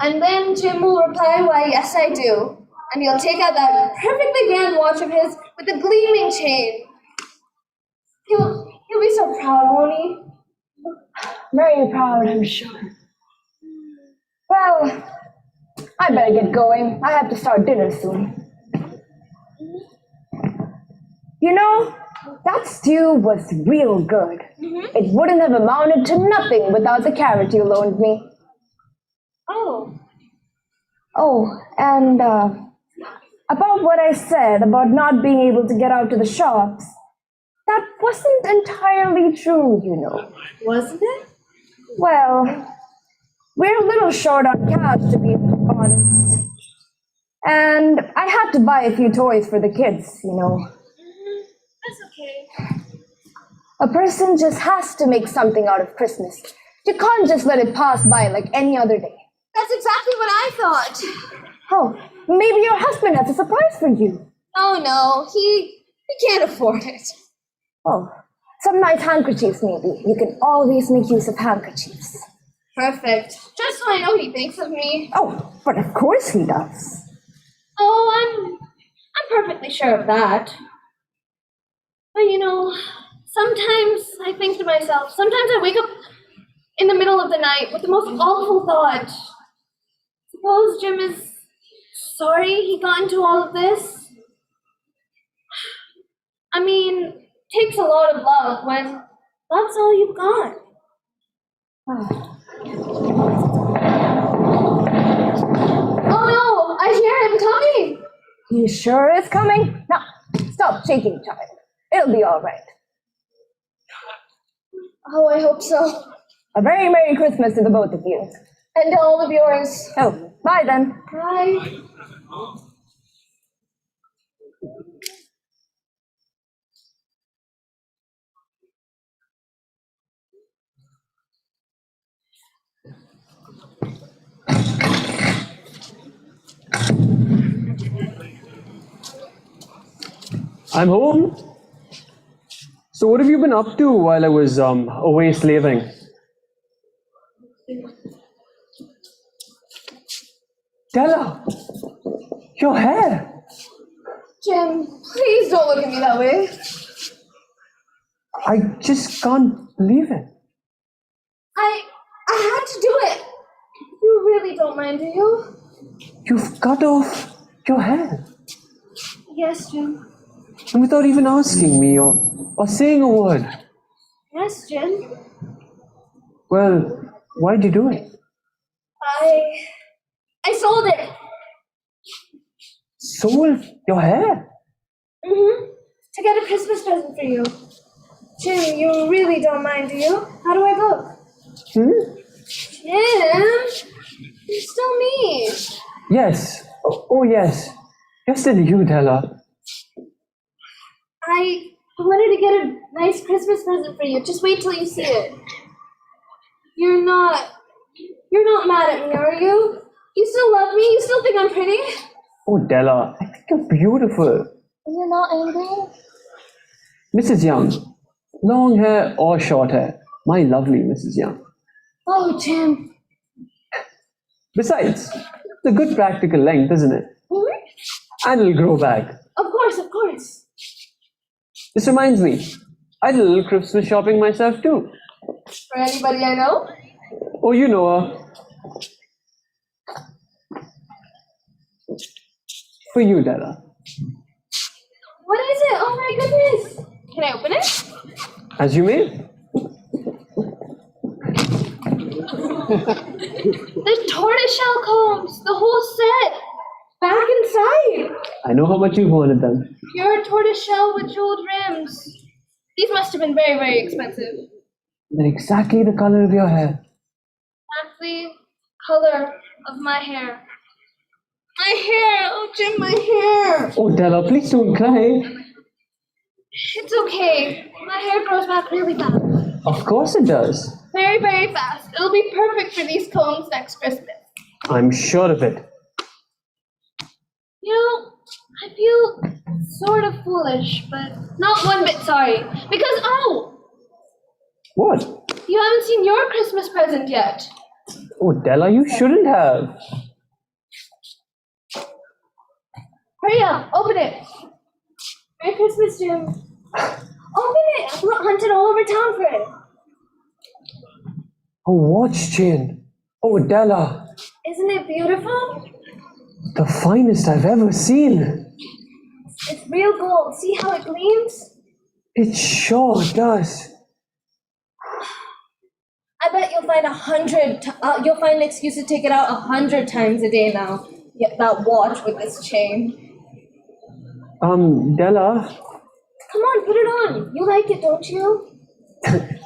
And then Jim will reply, why, yes, I do. And he'll take out that perfectly grand watch of his with the gleaming chain. He'll be so proud, won't he? Very proud, I'm sure. Well, I better get going. I have to start dinner soon. You know, that stew was real good. It wouldn't have amounted to nothing without the carrot you loaned me. Oh. Oh, and about what I said about not being able to get out to the shops, that wasn't entirely true, you know. Wasn't it? Well, we're a little short on cash, to be honest. And I had to buy a few toys for the kids, you know. That's okay. A person just has to make something out of Christmas. You can't just let it pass by like any other day. That's exactly what I thought. Oh, maybe your husband has a surprise for you. Oh no, he can't afford it. Oh, some nice handkerchiefs maybe. You can always make use of handkerchiefs. Perfect. Just so I know he thinks of me. Oh, but of course he does. Oh, I'm perfectly sure of that. But you know, sometimes I think to myself, sometimes I wake up in the middle of the night with the most awful thought. Suppose Jim is sorry he got into all of this? I mean, it takes a lot of love when love's all you've got. Oh no, I hear him coming. He sure is coming. Now, stop shaking, child. It'll be all right. Oh, I hope so. A very Merry Christmas to the both of you. And to all of yours. Oh, bye then. Bye. I'm home. So what have you been up to while I was away slaving? Della, your hair. Jim, please don't look at me that way. I just can't believe it. I had to do it. You really don't mind, do you? You've cut off your hair. Yes, Jim. And without even asking me or saying a word. Yes, Jim. Well, why'd you do it? I sold it. Sold your hair? To get a Christmas present for you. Jim, you really don't mind, do you? How do I look? Jim, it's still me. Yes. Oh, yes. You're still you, Della. I wanted to get a nice Christmas present for you. Just wait till you see it. You're not mad at me, are you? You still love me? You still think I'm pretty? Oh, Della, I think you're beautiful. You're not angry? Mrs. Young, long hair or short hair, my lovely Mrs. Young. Oh, Jim. Besides, it's a good practical length, isn't it? And it'll grow back. Of course, of course. This reminds me, I did a little Christmas shopping myself too. For anybody I know? Oh, you know her. For you, Della. What is it? Oh my goodness. Can I open it? As you may. The tortoiseshell combs, the whole set, back inside. I know how much you wanted them. Pure tortoiseshell with jeweled rims. These must have been very, very expensive. They're exactly the color of your hair. Exactly color of my hair. My hair! Oh, Jim, my hair! Oh, Della, please don't cry. It's okay. My hair grows back really fast. Of course it does. Very, very fast. It'll be perfect for these combs next Christmas. I'm sure of it. You know, I feel sort of foolish, but not one bit sorry. Because, What? you haven't seen your Christmas present yet. Oh, Della, you shouldn't have. Hurry up, open it. Merry Christmas, Jim. Open it. I hunted all over town for it. A watch chain. Oh, Della, Isn't it beautiful? the finest I've ever seen. It's real gold. See how it gleams? It sure does. I bet you'll find you'll find an excuse to take it out 100 times a day now. Yeah, that watch with this chain. Della, Come on, put it on. You like it, don't you?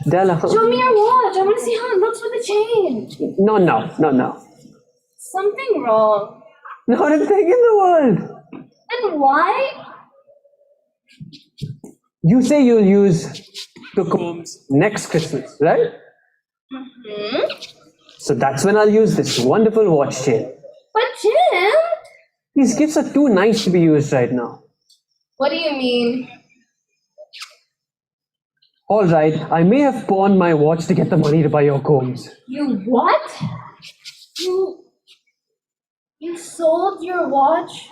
Della. Show me your watch. I want to see how it looks with the chain. Not now. Something wrong. Not a thing in the world. And why? You say you'll use the combs next Christmas, right? Mm-hmm. So that's when I'll use this wonderful watch chain. But Jim! These gifts are too nice to be used right now. What do you mean? All right, I may have pawned my watch to get the money to buy your combs. You what? You sold your watch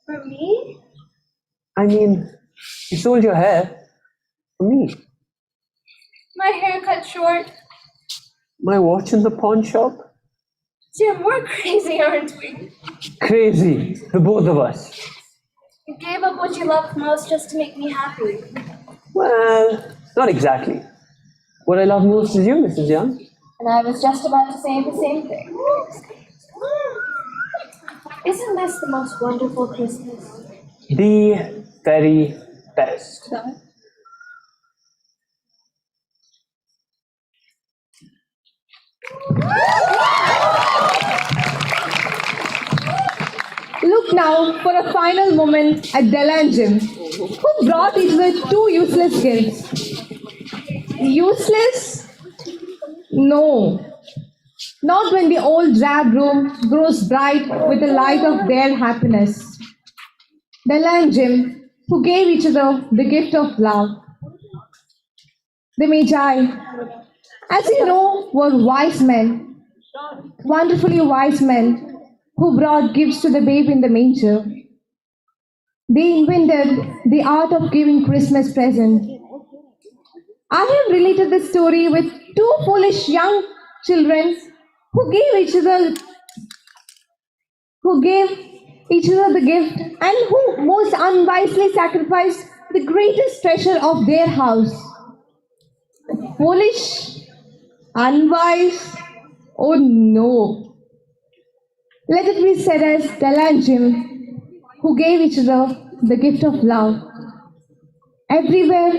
for me? I mean, you sold your hair for me. My hair cut short. My watch in the pawn shop? Jim, we're crazy, aren't we? Crazy, the both of us. You gave up what you loved most just to make me happy. Well, not exactly. What I love most is you, Mrs. Young. And I was just about to say the same thing. Isn't this the most wonderful Christmas? The very best. Look now for a final moment at Della and Jim, who brought each other two useless gifts. Useless? No. Not when the old drab room grows bright with the light of their happiness. Della and Jim, who gave each other the gift of love. The Magi, as you know, were wise men, wonderfully wise men, who brought gifts to the babe in the manger. They invented the art of giving Christmas presents. I have related this story with two foolish young children who gave each other the gift and who most unwisely sacrificed the greatest treasure of their house. Foolish, unwise, oh no. Let it be said as Della and Jim, who gave each other the gift of love. Everywhere,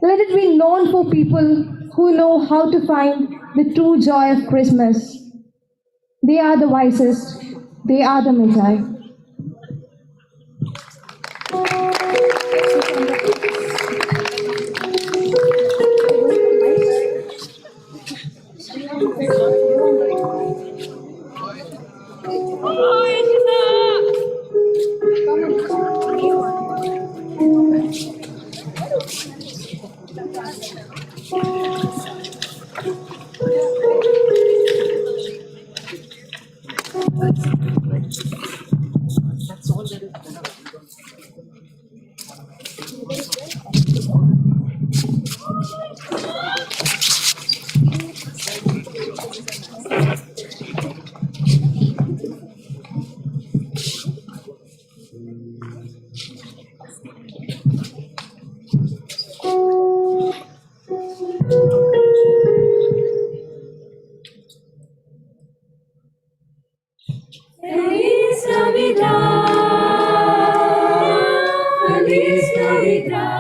let it be known for people who know how to find the true joy of Christmas. They are the wisest. They are the Magi. Feliz Navidad.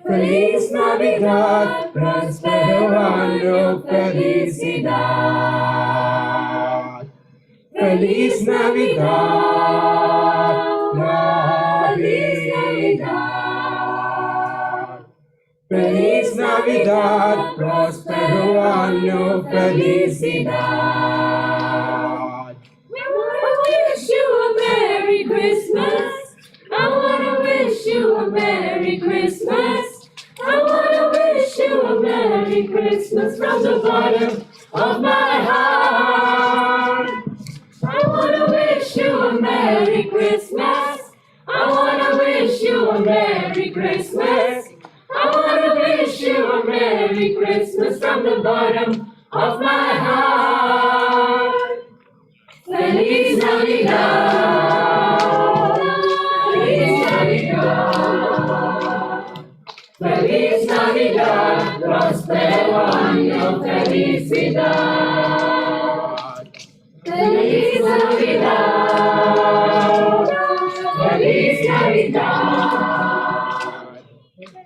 Feliz Navidad, próspero año, felicidad. Feliz Navidad, feliz Navidad. Feliz Navidad, próspero año, felicidad. I wanna wish you a Merry Christmas. I wanna wish you a Merry Christmas. I wanna wish you a Merry Christmas from the bottom of my heart. I wanna wish you a Merry Christmas. I wanna wish you a Merry Christmas. I wanna wish you a Merry Christmas from the bottom of my heart. Feliz Navidad. Feliz Navidad. Feliz Navidad. Prospero año, felicidad. Feliz Navidad. Feliz Navidad.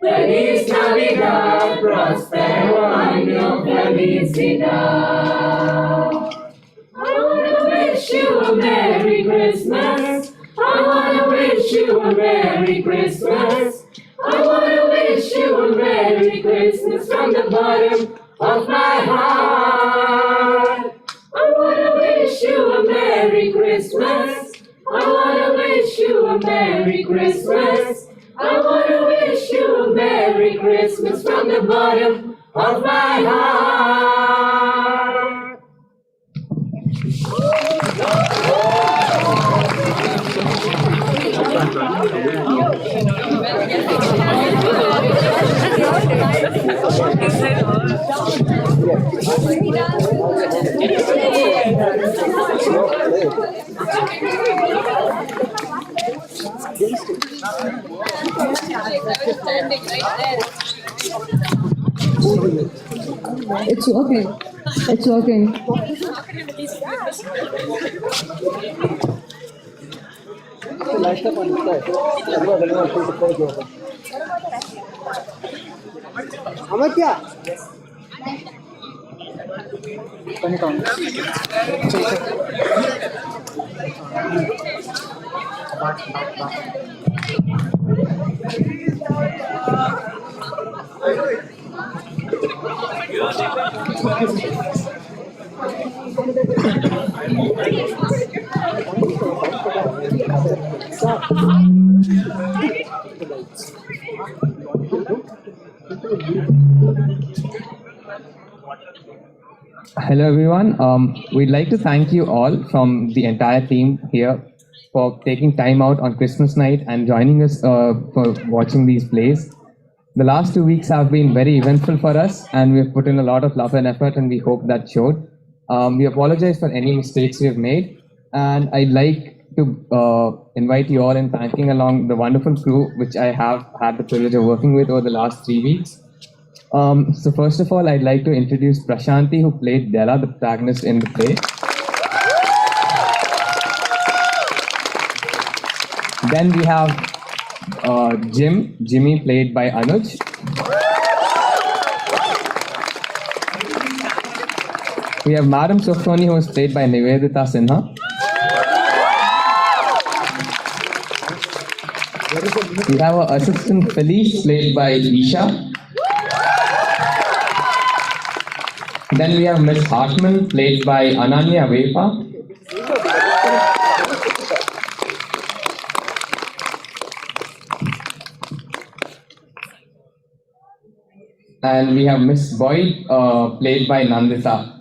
Feliz Navidad. Prospero año, felicidad. I wanna wish you a Merry Christmas. I wanna wish you a Merry Christmas. I wanna wish you a Merry Christmas from the bottom of my heart. I wanna wish you a Merry Christmas. I wanna wish you a Merry Christmas. I wanna wish you a Merry Christmas from the bottom of my heart. It's working. It's working. Light up on the side. Otherwise, I don't want to close the door. Amatya! Hello everyone. We'd like to thank you all from the entire team here for taking time out on Christmas night and joining us for watching these plays. The last 2 weeks have been very eventful for us and we've put in a lot of love and effort and we hope that showed. We apologize for any mistakes we have made and I'd like to invite you all in thanking along the wonderful crew which I have had the privilege of working with over the last 3 weeks. So first of all, I'd like to introduce Prashanti, who played Della, the protagonist in the play. Then we have Jimmy, played by Anuj. We have Madam Sofroni, who was played by Nivedita Sinha. We have our assistant Felice, played by Isha. Then we have Miss Hartman, played by Ananya Vepa. And we have Miss Boyd, played by Nandita.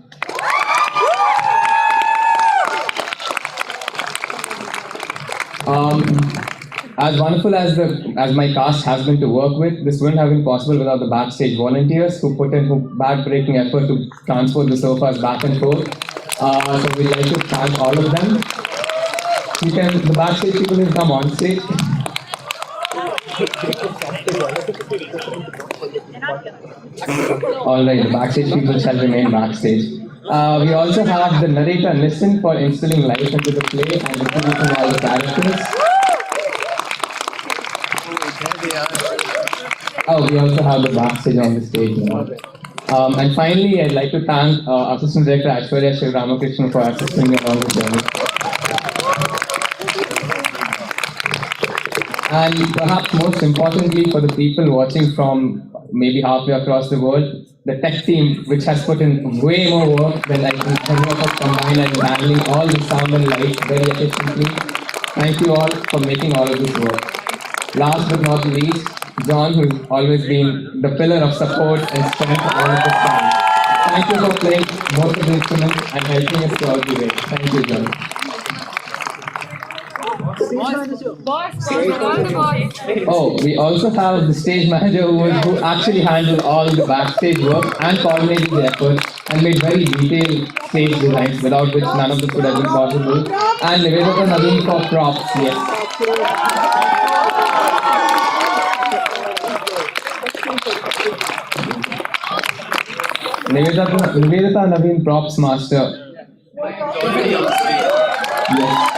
As wonderful as my cast has been to work with, this wouldn't have been possible without the backstage volunteers who put in back-breaking effort to transport the sofas back and forth. So we'd like to thank all of them. The backstage people will come on stage. Alright, the backstage people shall remain backstage. We also have the narrator Nitin for instilling life into the play and introducing all the characters. Oh, we also have the backstage on the stage. And finally, I'd like to thank Assistant Director Aishwarya Shiv Ramakrishnan for assisting me along the journey. And perhaps most importantly, for the people watching from maybe halfway across the world, the tech team, which has put in way more work than I think any of us combined and handling all the sound and light very efficiently. Thank you all for making all of this work. Last but not least, John, who's always been the pillar of support and strength all of this time. Thank you for playing most of the instruments and helping us throughout the way. Thank you, John. Oh, we also have the stage manager who actually handled all the backstage work and coordinated the effort and made very detailed stage designs without which none of this would have been possible. And Nivedita Naveen for props, yes. Nivedita Naveen props master. Yes.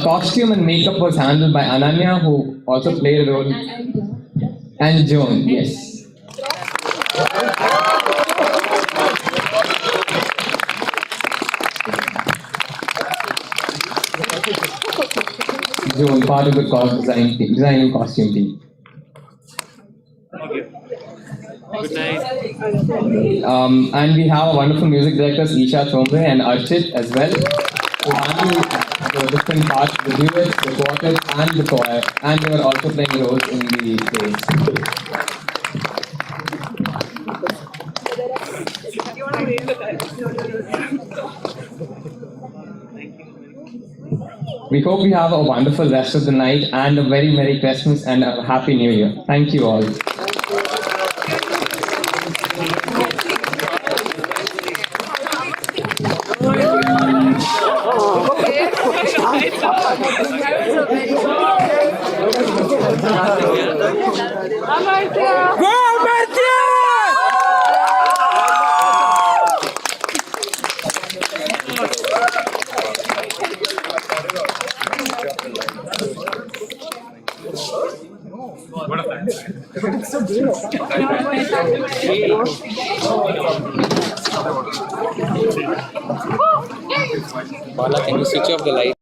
Costume and makeup was handled by Ananya, who also played a role. And Joan, yes. Joan, part of the design and costume team. Good night. And we have wonderful music directors Isha Chombe and Archit as well, who handle the different parts, the duets, the quartets, and the choir, and they were also playing roles in the plays. We hope you have a wonderful rest of the night and a very Merry Christmas and a Happy New Year. Thank you all. Bala, can you switch off the light?